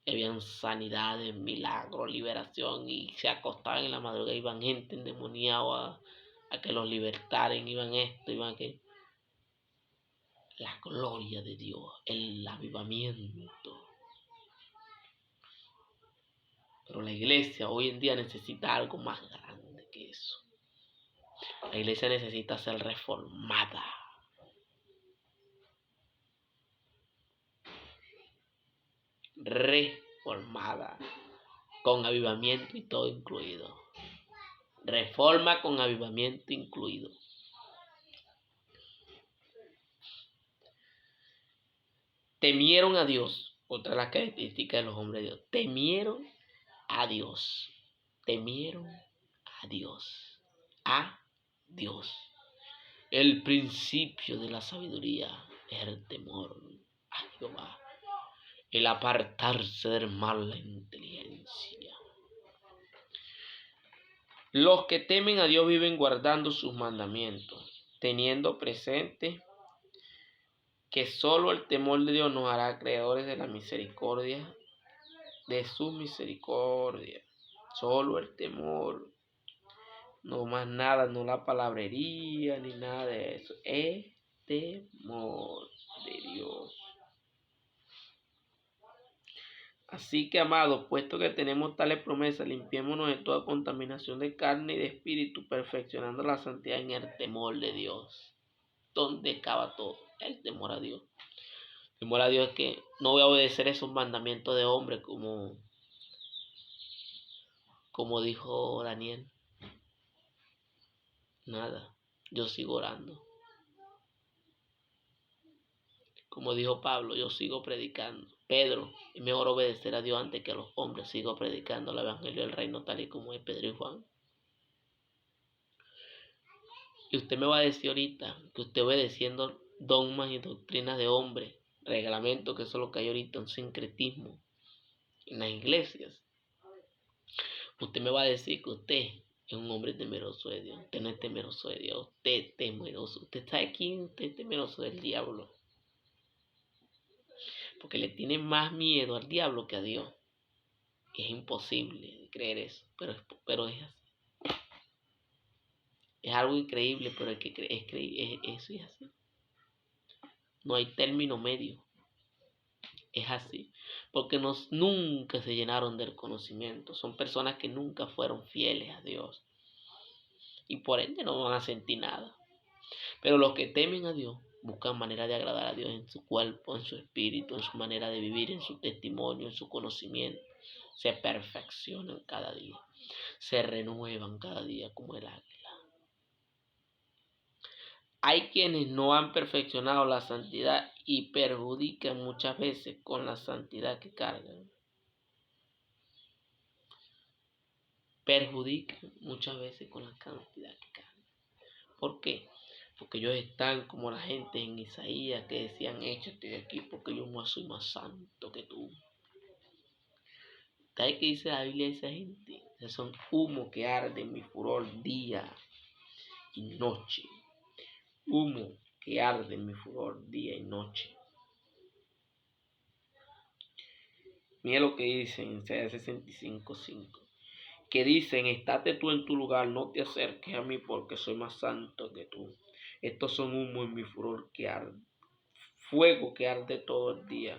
Habían sanidades, milagros, liberación, y se acostaban en la madrugada, iban gente endemoniada a que los libertaran, iban esto, iban aquello. La gloria de Dios, el avivamiento. Pero la iglesia hoy en día necesita algo más grande que eso. La iglesia necesita ser reformada. Reformada. Con avivamiento y todo incluido. Reforma con avivamiento incluido. Temieron a Dios. Otra de las características de los hombres de Dios. Temieron a Dios. Temieron a Dios. A Dios. El principio de la sabiduría es el temor a Jehová. El apartarse del mal, la inteligencia. Los que temen a Dios viven guardando sus mandamientos, teniendo presente que solo el temor de Dios nos hará creadores de la misericordia, de su misericordia. Solo el temor, no más nada, no la palabrería ni nada de eso. Es temor de Dios. Así que, amados, puesto que tenemos tales promesas, limpiémonos de toda contaminación de carne y de espíritu, perfeccionando la santidad en el temor de Dios. ¿Dónde acaba todo? El temor a Dios. El temor a Dios es que no voy a obedecer esos mandamientos de hombre como dijo Daniel. Nada, yo sigo orando. Como dijo Pablo, yo sigo predicando. Pedro, es mejor obedecer a Dios antes que a los hombres. Sigo predicando el evangelio del reino tal y como es Pedro y Juan. Y usted me va a decir ahorita que usted obedeciendo dogmas y doctrinas de hombres, reglamentos, que eso es lo que hay ahorita, un sincretismo en las iglesias. Usted me va a decir que usted es un hombre temeroso de Dios. Usted no es temeroso de Dios, usted es temeroso. Usted está aquí, usted es temeroso del diablo. Porque le tiene más miedo al diablo que a Dios. Es imposible creer eso, pero es así. Es algo increíble, pero eso es así. No hay término medio. Es así. Porque nunca se llenaron del conocimiento. Son personas que nunca fueron fieles a Dios. Y por ende no van a sentir nada. Pero los que temen a Dios buscan manera de agradar a Dios en su cuerpo, en su espíritu, en su manera de vivir, en su testimonio, en su conocimiento. Se perfeccionan cada día. Se renuevan cada día como el águila. Hay quienes no han perfeccionado la santidad y perjudican muchas veces con la santidad que cargan. Perjudican muchas veces con la cantidad que cargan. ¿Por qué? Porque ellos están como la gente en Isaías que decían, échate de aquí porque yo no soy más santo que tú. ¿Sabes qué dice la Biblia de esa gente? Son humo que arde en mi furor día y noche. Humo que arde en mi furor día y noche. Mira lo que dice en Isaías 65:5. Que dicen, estate tú en tu lugar, no te acerques a mí porque soy más santo que tú. Estos son humo en mi furor que arde. Fuego que arde todo el día.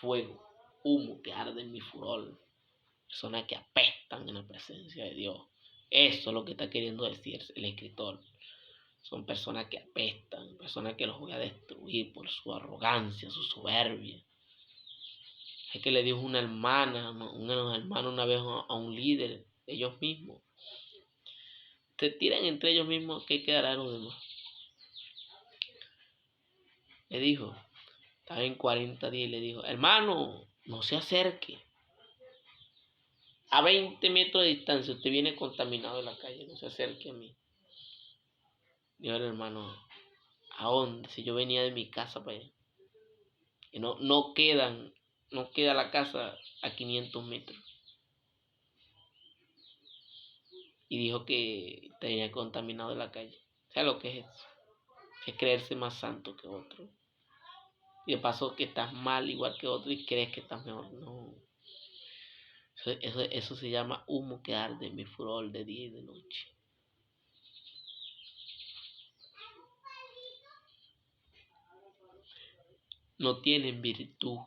Fuego, humo que arde en mi furor. Personas que apestan en la presencia de Dios. Eso es lo que está queriendo decir el escritor. Son personas que apestan, personas que los voy a destruir por su arrogancia, su soberbia. Es que le dijo una hermana una vez a un líder, ellos mismos. Se tiran entre ellos mismos, ¿qué quedará de los demás? Le dijo, estaba en 40 días y le dijo, hermano, no se acerque. A 20 metros de distancia, usted viene contaminado de la calle, no se acerque a mí. Dijo el hermano, ¿a dónde? Si yo venía de mi casa para allá. Y no queda la casa a 500 metros. Y dijo que tenía contaminado de la calle. ¿Sabes lo que es eso? Es creerse más santo que otro. Y de paso que estás mal igual que otro y crees que estás mejor. No. Eso se llama humo que arde en mi furor de día y de noche. No tienen virtud.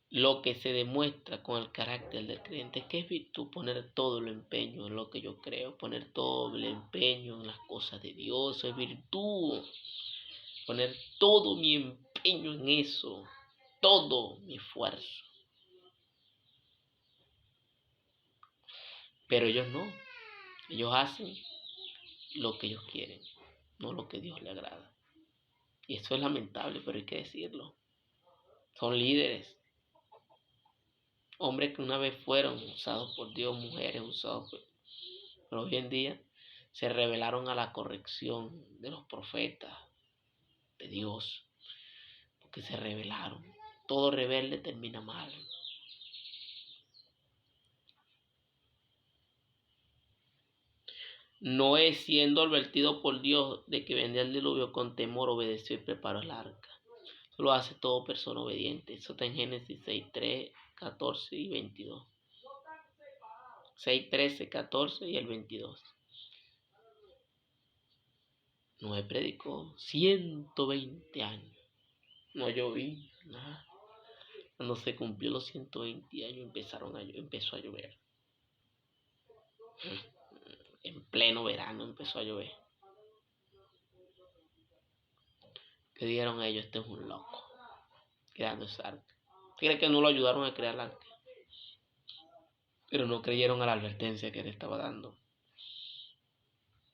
Lo que se demuestra con el carácter del creyente es que es virtud poner todo el empeño en lo que yo creo, poner todo el empeño en las cosas de Dios, es virtud. Poner todo mi empeño en eso, todo mi esfuerzo. Pero ellos no, ellos hacen lo que ellos quieren, no lo que Dios le agrada. Y eso es lamentable, pero hay que decirlo. Son líderes, hombres que una vez fueron usados por Dios, mujeres usados por... Pero hoy en día se rebelaron a la corrección de los profetas, de Dios, porque se rebelaron. Todo rebelde termina mal. Noé, siendo advertido por Dios de que vendría el diluvio, con temor obedeció y preparó el arca. Eso lo hace todo persona obediente. Eso está en Génesis 6:3, 14 y 22. 6, 13, 14 y el 22. Noé predicó 120 años. No llovía nada. Cuando se cumplió los 120 años empezó a llover. En pleno verano empezó a llover. ¿Qué dijeron ellos? Este es un loco, creando esa arca. ¿Creen que no lo ayudaron a crear la arca? Pero no creyeron a la advertencia que él estaba dando.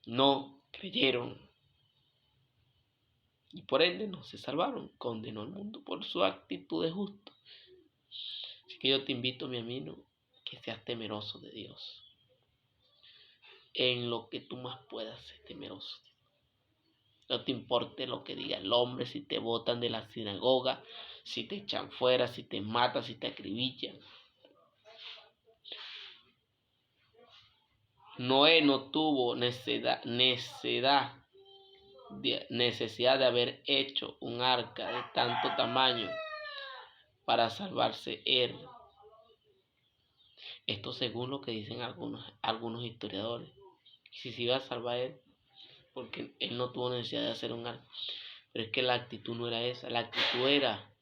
No creyeron. Y por ende no se salvaron. Condenó al mundo por su actitud de justo. Así que yo te invito, mi amigo, que seas temeroso de Dios. En lo que tú más puedas ser temeroso. No te importe lo que diga el hombre, si te botan de la sinagoga, si te echan fuera, si te matan, si te acribillan. Noé no tuvo necesidad de haber hecho un arca de tanto tamaño para salvarse él. Esto según lo que dicen algunos historiadores. Si se iba a salvar él, porque él no tuvo necesidad de hacer un arca. Pero es que la actitud no era esa. La actitud era,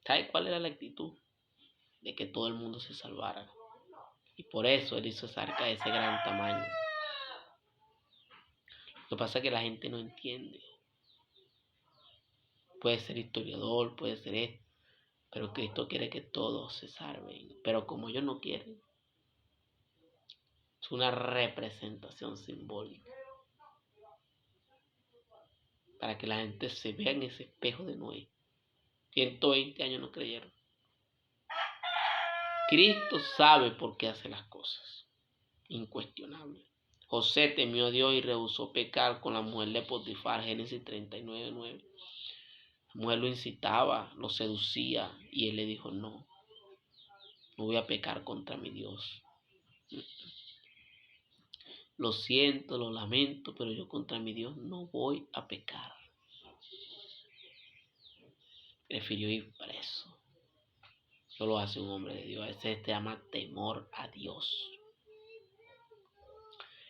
¿sabe cuál era la actitud? De que todo el mundo se salvara. Y por eso él hizo esa arca de ese gran tamaño. Lo que pasa es que la gente no entiende. Puede ser historiador, puede ser esto, Pero Cristo quiere que todos se salven. Pero como ellos no quieren, es una representación simbólica. Para que la gente se vea en ese espejo de Noé. 120 años no creyeron. Cristo sabe por qué hace las cosas. Incuestionable. José temió a Dios y rehusó pecar con la mujer de Potifar. Génesis 39:9. La mujer lo incitaba, lo seducía y él le dijo, no voy a pecar contra mi Dios. Lo siento, lo lamento, pero yo contra mi Dios no voy a pecar. Prefirió ir preso. Eso lo hace un hombre de Dios. Ese se llama temor a Dios.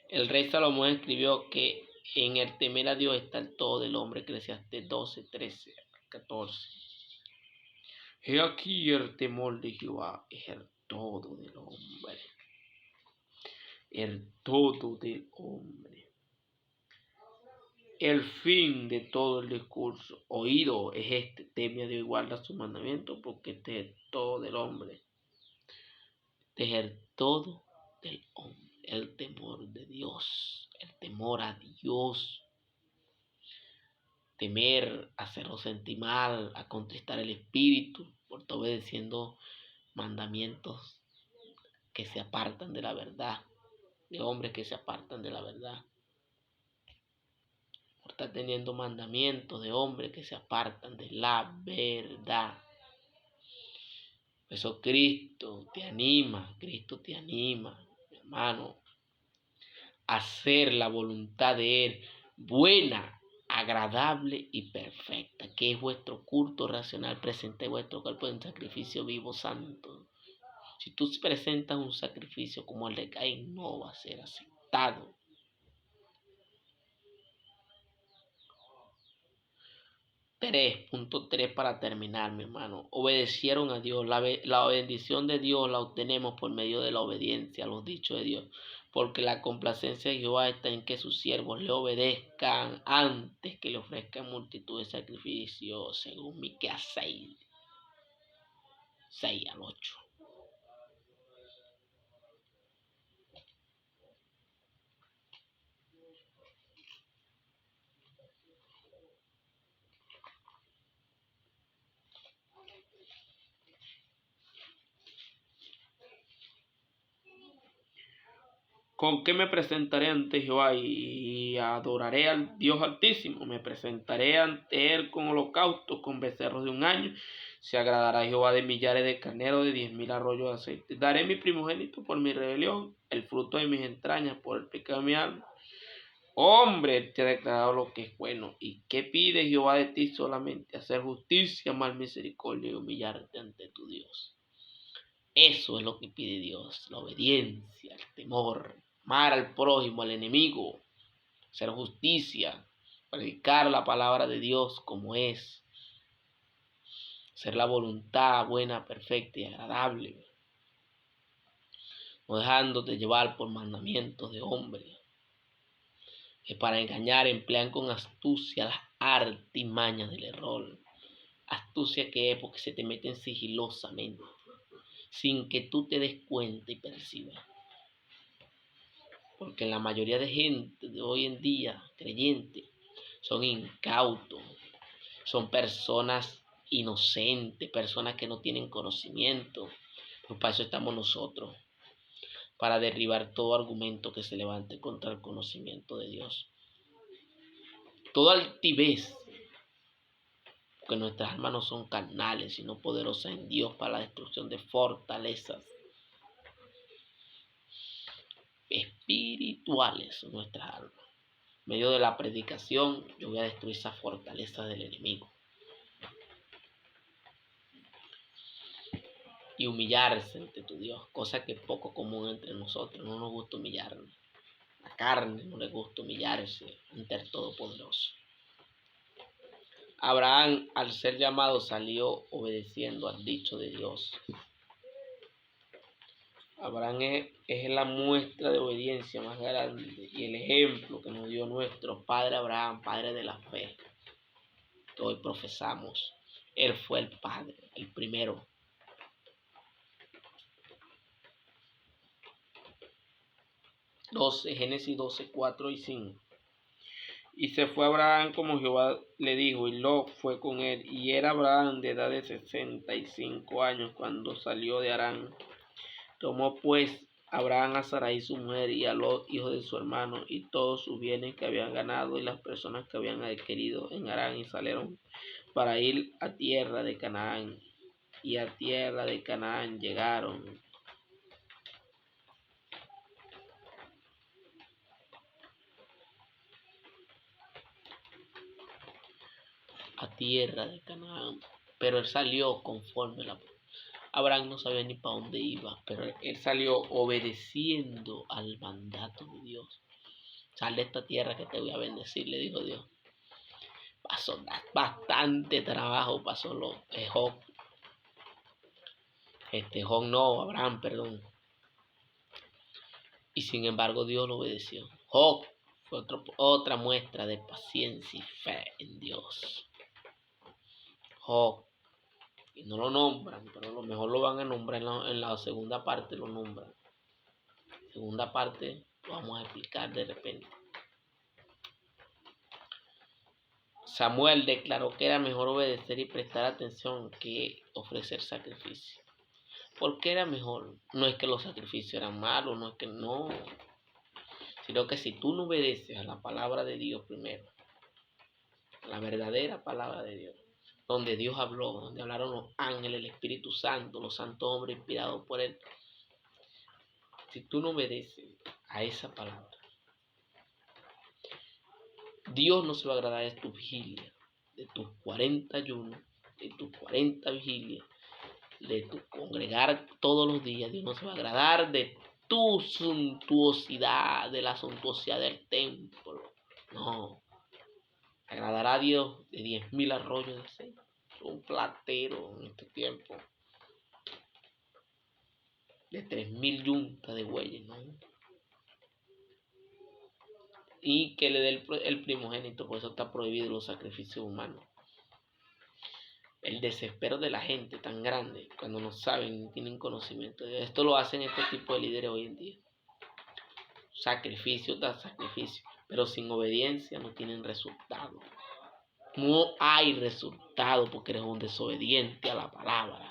El rey Salomón escribió que en el temer a Dios está el todo del hombre. Eclesiastés 12:13-14. He aquí el temor de Jehová es el todo del hombre. El todo del hombre. El fin de todo el discurso oído es este: teme a Dios y guarda sus mandamientos, porque este es el todo del hombre. Este es el todo del hombre. El temor de Dios. El temor a Dios. Temer, hacerlo sentir mal, a contristar el espíritu, por estar obedeciendo mandamientos que se apartan de la verdad, de hombres que se apartan de la verdad, por estar teniendo mandamientos de hombres que se apartan de la verdad. Por eso Cristo te anima, mi hermano, a hacer la voluntad de Él, buena, agradable y perfecta, que es vuestro culto racional. Presente vuestro cuerpo en sacrificio vivo, santo. Si tú presentas un sacrificio como el de Caín, no va a ser aceptado. 3.3 para terminar, mi hermano. Obedecieron a Dios. La bendición de Dios la obtenemos por medio de la obediencia a los dichos de Dios. Porque la complacencia de Jehová está en que sus siervos le obedezcan antes que le ofrezcan multitud de sacrificios, según Miqueas 6:6-8. ¿Con qué me presentaré ante Jehová y adoraré al Dios Altísimo? Me presentaré ante Él con holocaustos, con becerros de un año. Se agradará Jehová de millares de carneros, de 10,000 arroyos de aceite. Daré mi primogénito por mi rebelión, el fruto de mis entrañas por el pecado de mi alma. Hombre, Él te ha declarado lo que es bueno. ¿Y qué pide Jehová de ti? Solamente hacer justicia, amar misericordia y humillarte ante tu Dios. Eso es lo que pide Dios: la obediencia, el temor, amar al prójimo, al enemigo, hacer justicia, predicar la palabra de Dios como es, hacer la voluntad buena, perfecta y agradable, no dejándote llevar por mandamientos de hombres, que para engañar emplean con astucia las artimañas del error. Astucia que es porque se te meten sigilosamente, sin que tú te des cuenta y percibas. Porque la mayoría de gente de hoy en día, creyentes, son incautos, son personas inocentes, personas que no tienen conocimiento. Pues para eso estamos nosotros, para derribar todo argumento que se levante contra el conocimiento de Dios. Toda altivez, porque nuestras almas no son carnales, sino poderosas en Dios para la destrucción de fortalezas espirituales son nuestras almas. En medio de la predicación, yo voy a destruir esas fortalezas del enemigo. Y humillarse ante tu Dios, cosa que es poco común entre nosotros. No nos gusta humillarnos. La carne no le gusta humillarse ante el Todopoderoso. Abraham, al ser llamado, salió obedeciendo al dicho de Dios. Abraham es la muestra de obediencia más grande y el ejemplo que nos dio nuestro padre Abraham, padre de la fe, que hoy profesamos. Él fue el padre, el primero. Génesis 12, 4 y 5. Y se fue Abraham como Jehová le dijo, y Lot fue con él. Y era Abraham de edad de 65 años cuando salió de Harán. Tomó pues Abraham a Sarai su mujer y a Lot, hijo de su hermano, y todos sus bienes que habían ganado y las personas que habían adquirido en Harán, y salieron para ir a tierra de Canaán. Y a tierra de Canaán llegaron. A tierra de Canaán. Pero él salió conforme la... Abraham no sabía ni para dónde iba, pero él salió obedeciendo al mandato de Dios. Sal de esta tierra que te voy a bendecir, le dijo Dios. Pasó bastante trabajo, pasó Job. Job no, Abraham, perdón. Y sin embargo Dios lo obedeció. Job fue otra muestra de paciencia y fe en Dios. Job. Y no lo nombran, pero a lo mejor lo van a nombrar en la segunda parte, lo nombran. Segunda parte lo vamos a explicar de repente. Samuel declaró que era mejor obedecer y prestar atención que ofrecer sacrificio. ¿Por qué era mejor? No es que los sacrificios eran malos, no es que no, sino que si tú no obedeces a la palabra de Dios primero, a la verdadera palabra de Dios, donde Dios habló, donde hablaron los ángeles, el Espíritu Santo, los santos hombres inspirados por él, si tú no obedeces a esa palabra, Dios no se va a agradar de tu vigilia, de tus 40 ayunos, de tus 40 vigilias, de tu congregar todos los días. Dios no se va a agradar de tu suntuosidad, de la suntuosidad del templo. No. Agradará a Dios de 10.000 arroyos de aceite. Un platero en este tiempo. De 3.000 yuntas de bueyes, ¿no? Y que le dé el primogénito, por eso está prohibido los sacrificios humanos. El desespero de la gente tan grande cuando no saben ni tienen conocimiento de esto, lo hacen este tipo de líderes hoy en día. Sacrificio tras sacrificio, pero sin obediencia no tienen resultado. No hay resultado porque eres un desobediente a la palabra.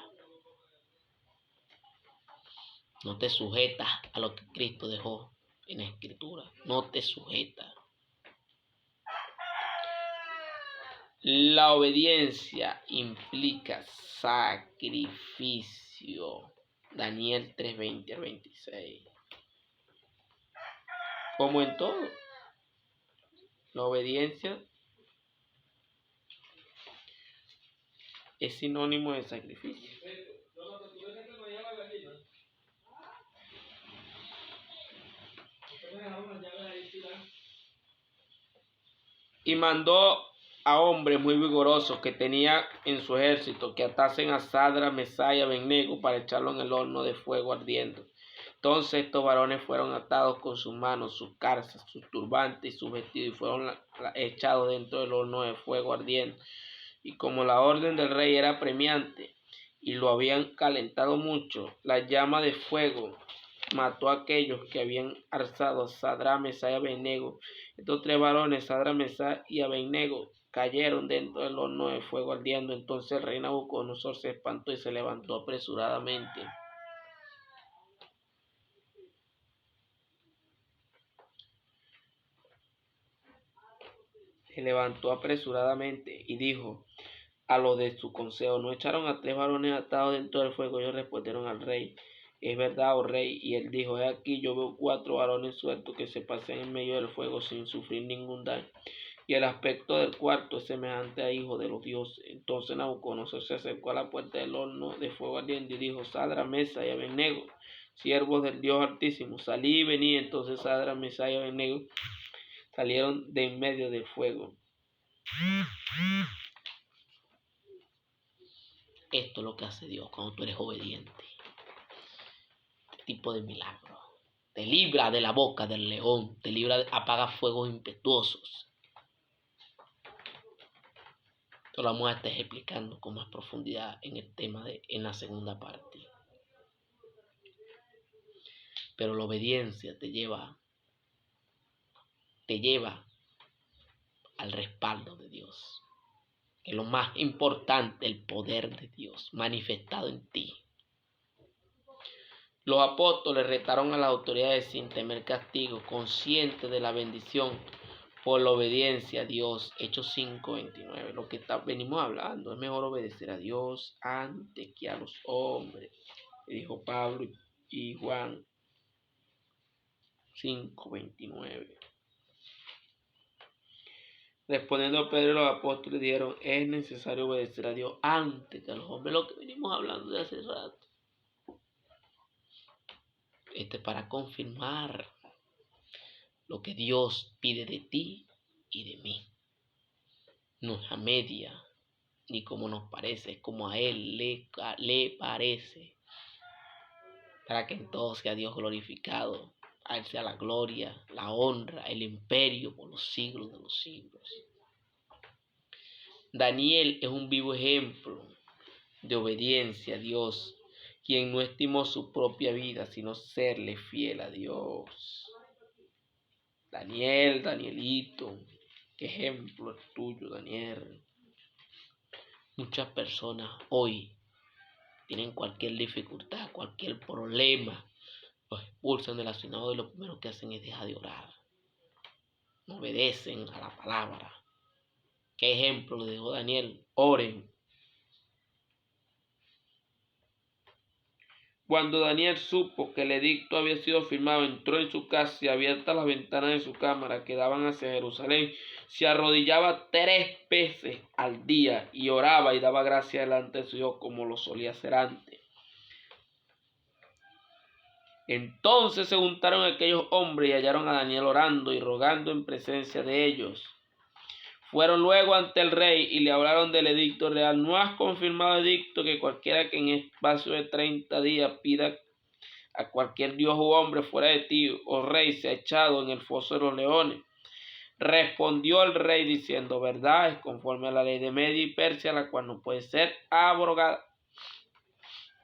No te sujetas a lo que Cristo dejó en la Escritura. No te sujetas. La obediencia implica sacrificio. Daniel 3:20 al 26. Como en todo, la obediencia es sinónimo de sacrificio. Y mandó a hombres muy vigorosos que tenía en su ejército que atasen a Sadra, Mesach y Abednego para echarlo en el horno de fuego ardiendo. Entonces estos varones fueron atados con sus manos, sus calzas, sus turbantes y sus vestidos, y fueron echados dentro del horno de fuego ardiendo. Y como la orden del rey era premiante y lo habían calentado mucho, la llama de fuego mató a aquellos que habían alzado Sadra, Mesach y Abednego. Estos tres varones, Sadra, Mesach y Abednego, cayeron dentro del horno de fuego ardiendo. Entonces el rey Nabucodonosor se espantó y se levantó apresuradamente. Y dijo a los de su consejo: ¿no echaron a tres varones atados dentro del fuego? Ellos respondieron al rey: es verdad, oh rey. Y él dijo: he aquí, yo veo 4 varones sueltos que se pasean en medio del fuego sin sufrir ningún daño, y el aspecto del cuarto es semejante a hijo de los dioses. Entonces Nabucodonosor se acercó a la puerta del horno de fuego ardiente y dijo: Sadra, Mesach y Abednego, siervos del Dios Altísimo, salid y venid. Entonces Sadra, Mesach y Abednego salieron de en medio del fuego. Esto es lo que hace Dios cuando tú eres obediente. Este tipo de milagro. Te libra de la boca del león, te libra, apaga fuegos impetuosos. Esto lo vamos a estar explicando con más profundidad en el tema en la segunda parte. Pero la obediencia te lleva al respaldo de Dios. Que es lo más importante, el poder de Dios manifestado en ti. Los apóstoles retaron a las autoridades sin temer castigo, conscientes de la bendición por la obediencia a Dios. Hechos 5:29. Lo que venimos hablando, es mejor obedecer a Dios antes que a los hombres. Dijo Pablo y Juan 5:29. Respondiendo Pedro y los apóstoles dijeron, es necesario obedecer a Dios antes que a los hombres. Lo que venimos hablando de hace rato. Para confirmar lo que Dios pide de ti y de mí. No es a media, ni como nos parece, es como a Él le parece. Para que en todo sea Dios glorificado. A Él sea la gloria, la honra, el imperio por los siglos de los siglos. Daniel es un vivo ejemplo de obediencia a Dios, quien no estimó su propia vida, sino serle fiel a Dios. Danielito, qué ejemplo es tuyo, Daniel. Muchas personas hoy tienen cualquier dificultad, cualquier problema, los expulsan de la sinagoga y lo primero que hacen es dejar de orar. No obedecen a la palabra. ¿Qué ejemplo le dejó Daniel? Oren. Cuando Daniel supo que el edicto había sido firmado, entró en su casa y abiertas las ventanas de su cámara que daban hacia Jerusalén, se arrodillaba 3 veces al día y oraba y daba gracias delante de su Dios como lo solía hacer antes. Entonces se juntaron aquellos hombres y hallaron a Daniel orando y rogando en presencia de ellos. Fueron luego ante el rey y le hablaron del edicto real. ¿No has confirmado edicto que cualquiera que en espacio de 30 días pida a cualquier dios u hombre fuera de ti, oh rey, sea echado en el foso de los leones? Respondió el rey diciendo, verdad, es conforme a la ley de Media y Persia, la cual no puede ser abrogada.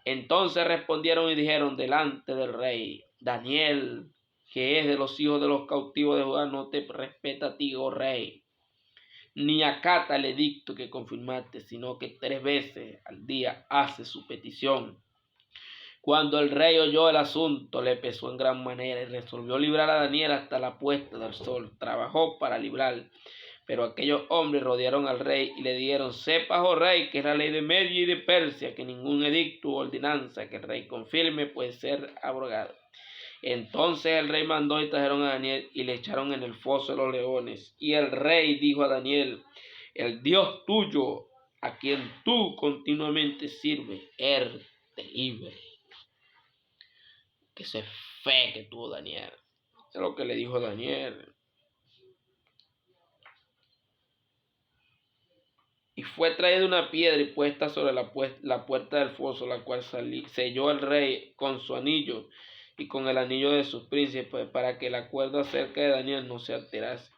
Entonces respondieron y dijeron delante del rey, Daniel, que es de los hijos de los cautivos de Judá, no te respeta a ti, oh rey, ni acata el edicto que confirmaste, sino que 3 veces al día hace su petición. Cuando el rey oyó el asunto, le pesó en gran manera y resolvió librar a Daniel hasta la puesta del sol. Trabajó para librar, pero aquellos hombres rodearon al rey y le dijeron, sepas, oh rey, que es la ley de Media y de Persia, que ningún edicto u ordenanza que el rey confirme puede ser abrogado. Entonces el rey mandó y trajeron a Daniel y le echaron en el foso de los leones. Y el rey dijo a Daniel, el Dios tuyo, a quien tú continuamente sirves, Él te libre. Que esa es fe que tuvo Daniel. Es lo que le dijo Daniel. Y fue traída una piedra y puesta sobre la puerta del foso, la cual selló el rey con su anillo y con el anillo de sus príncipes, para que el acuerdo acerca de Daniel no se alterase.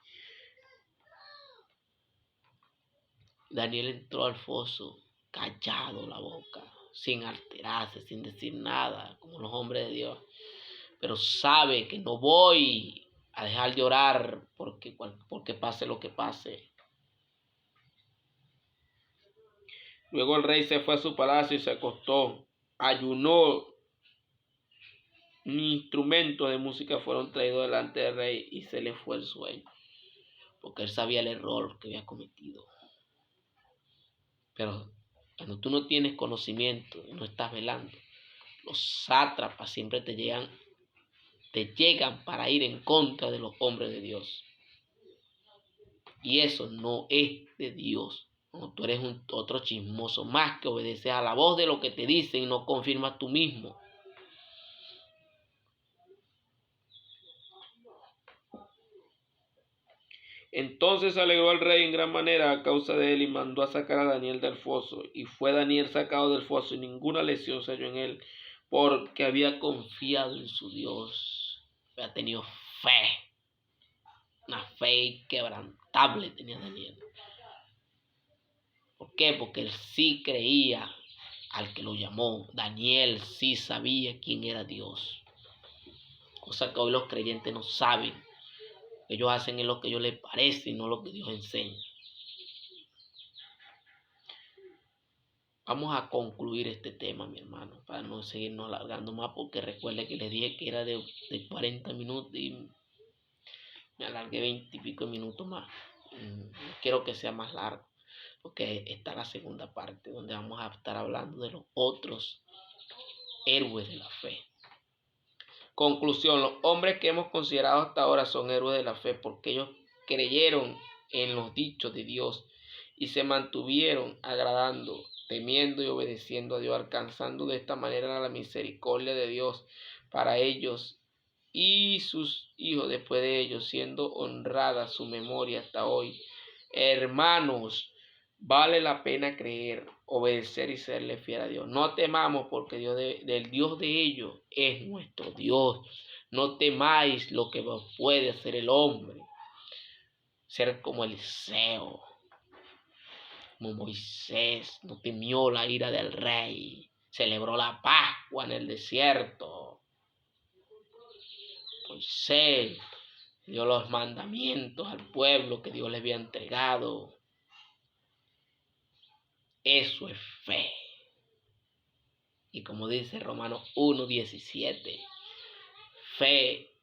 Daniel entró al foso callado la boca, sin alterarse, sin decir nada, como los hombres de Dios. Pero sabe que no voy a dejar de orar porque pase lo que pase. Luego el rey se fue a su palacio y se acostó, ayunó. Ni instrumentos de música fueron traídos delante del rey y se le fue el sueño, porque él sabía el error que había cometido. Pero cuando tú no tienes conocimiento y no estás velando, los sátrapas siempre te llegan para ir en contra de los hombres de Dios. Y eso no es de Dios. No, tú eres otro chismoso más que obedeces a la voz de lo que te dicen y no confirmas tú mismo. Entonces se alegró el rey en gran manera a causa de él y mandó a sacar a Daniel del foso. Y fue Daniel sacado del foso y ninguna lesión se halló en él, porque había confiado en su Dios. Había tenido fe. Una fe inquebrantable tenía Daniel. ¿Por qué? Porque él sí creía al que lo llamó. Daniel sí sabía quién era Dios. Cosa que hoy los creyentes no saben. Ellos hacen es lo que a ellos les parece y no lo que Dios enseña. Vamos a concluir este tema, mi hermano, para no seguirnos alargando más, porque recuerde que les dije que era de 40 minutos y me alargué 20 y pico de minutos más. No quiero que sea más largo, porque está la segunda parte, donde vamos a estar hablando de los otros héroes de la fe. Conclusión, los hombres que hemos considerado hasta ahora son héroes de la fe porque ellos creyeron en los dichos de Dios y se mantuvieron agradando, temiendo y obedeciendo a Dios, alcanzando de esta manera la misericordia de Dios para ellos y sus hijos después de ellos, siendo honrada su memoria hasta hoy. Hermanos, vale la pena creer, obedecer y serle fiel a Dios. No temamos porque del Dios de ellos es nuestro Dios. No temáis lo que puede hacer el hombre. Ser como Eliseo, como Moisés, no temió la ira del rey. Celebró la Pascua en el desierto. Moisés dio los mandamientos al pueblo que Dios le había entregado. Eso es fe. Y como dice Romanos 1:17, fe,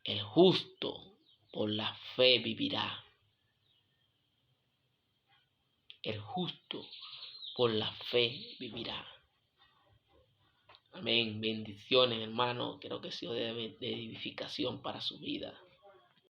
el justo por la fe vivirá. El justo por la fe vivirá. Amén. Bendiciones, hermano. Creo que ha sido de edificación para su vida.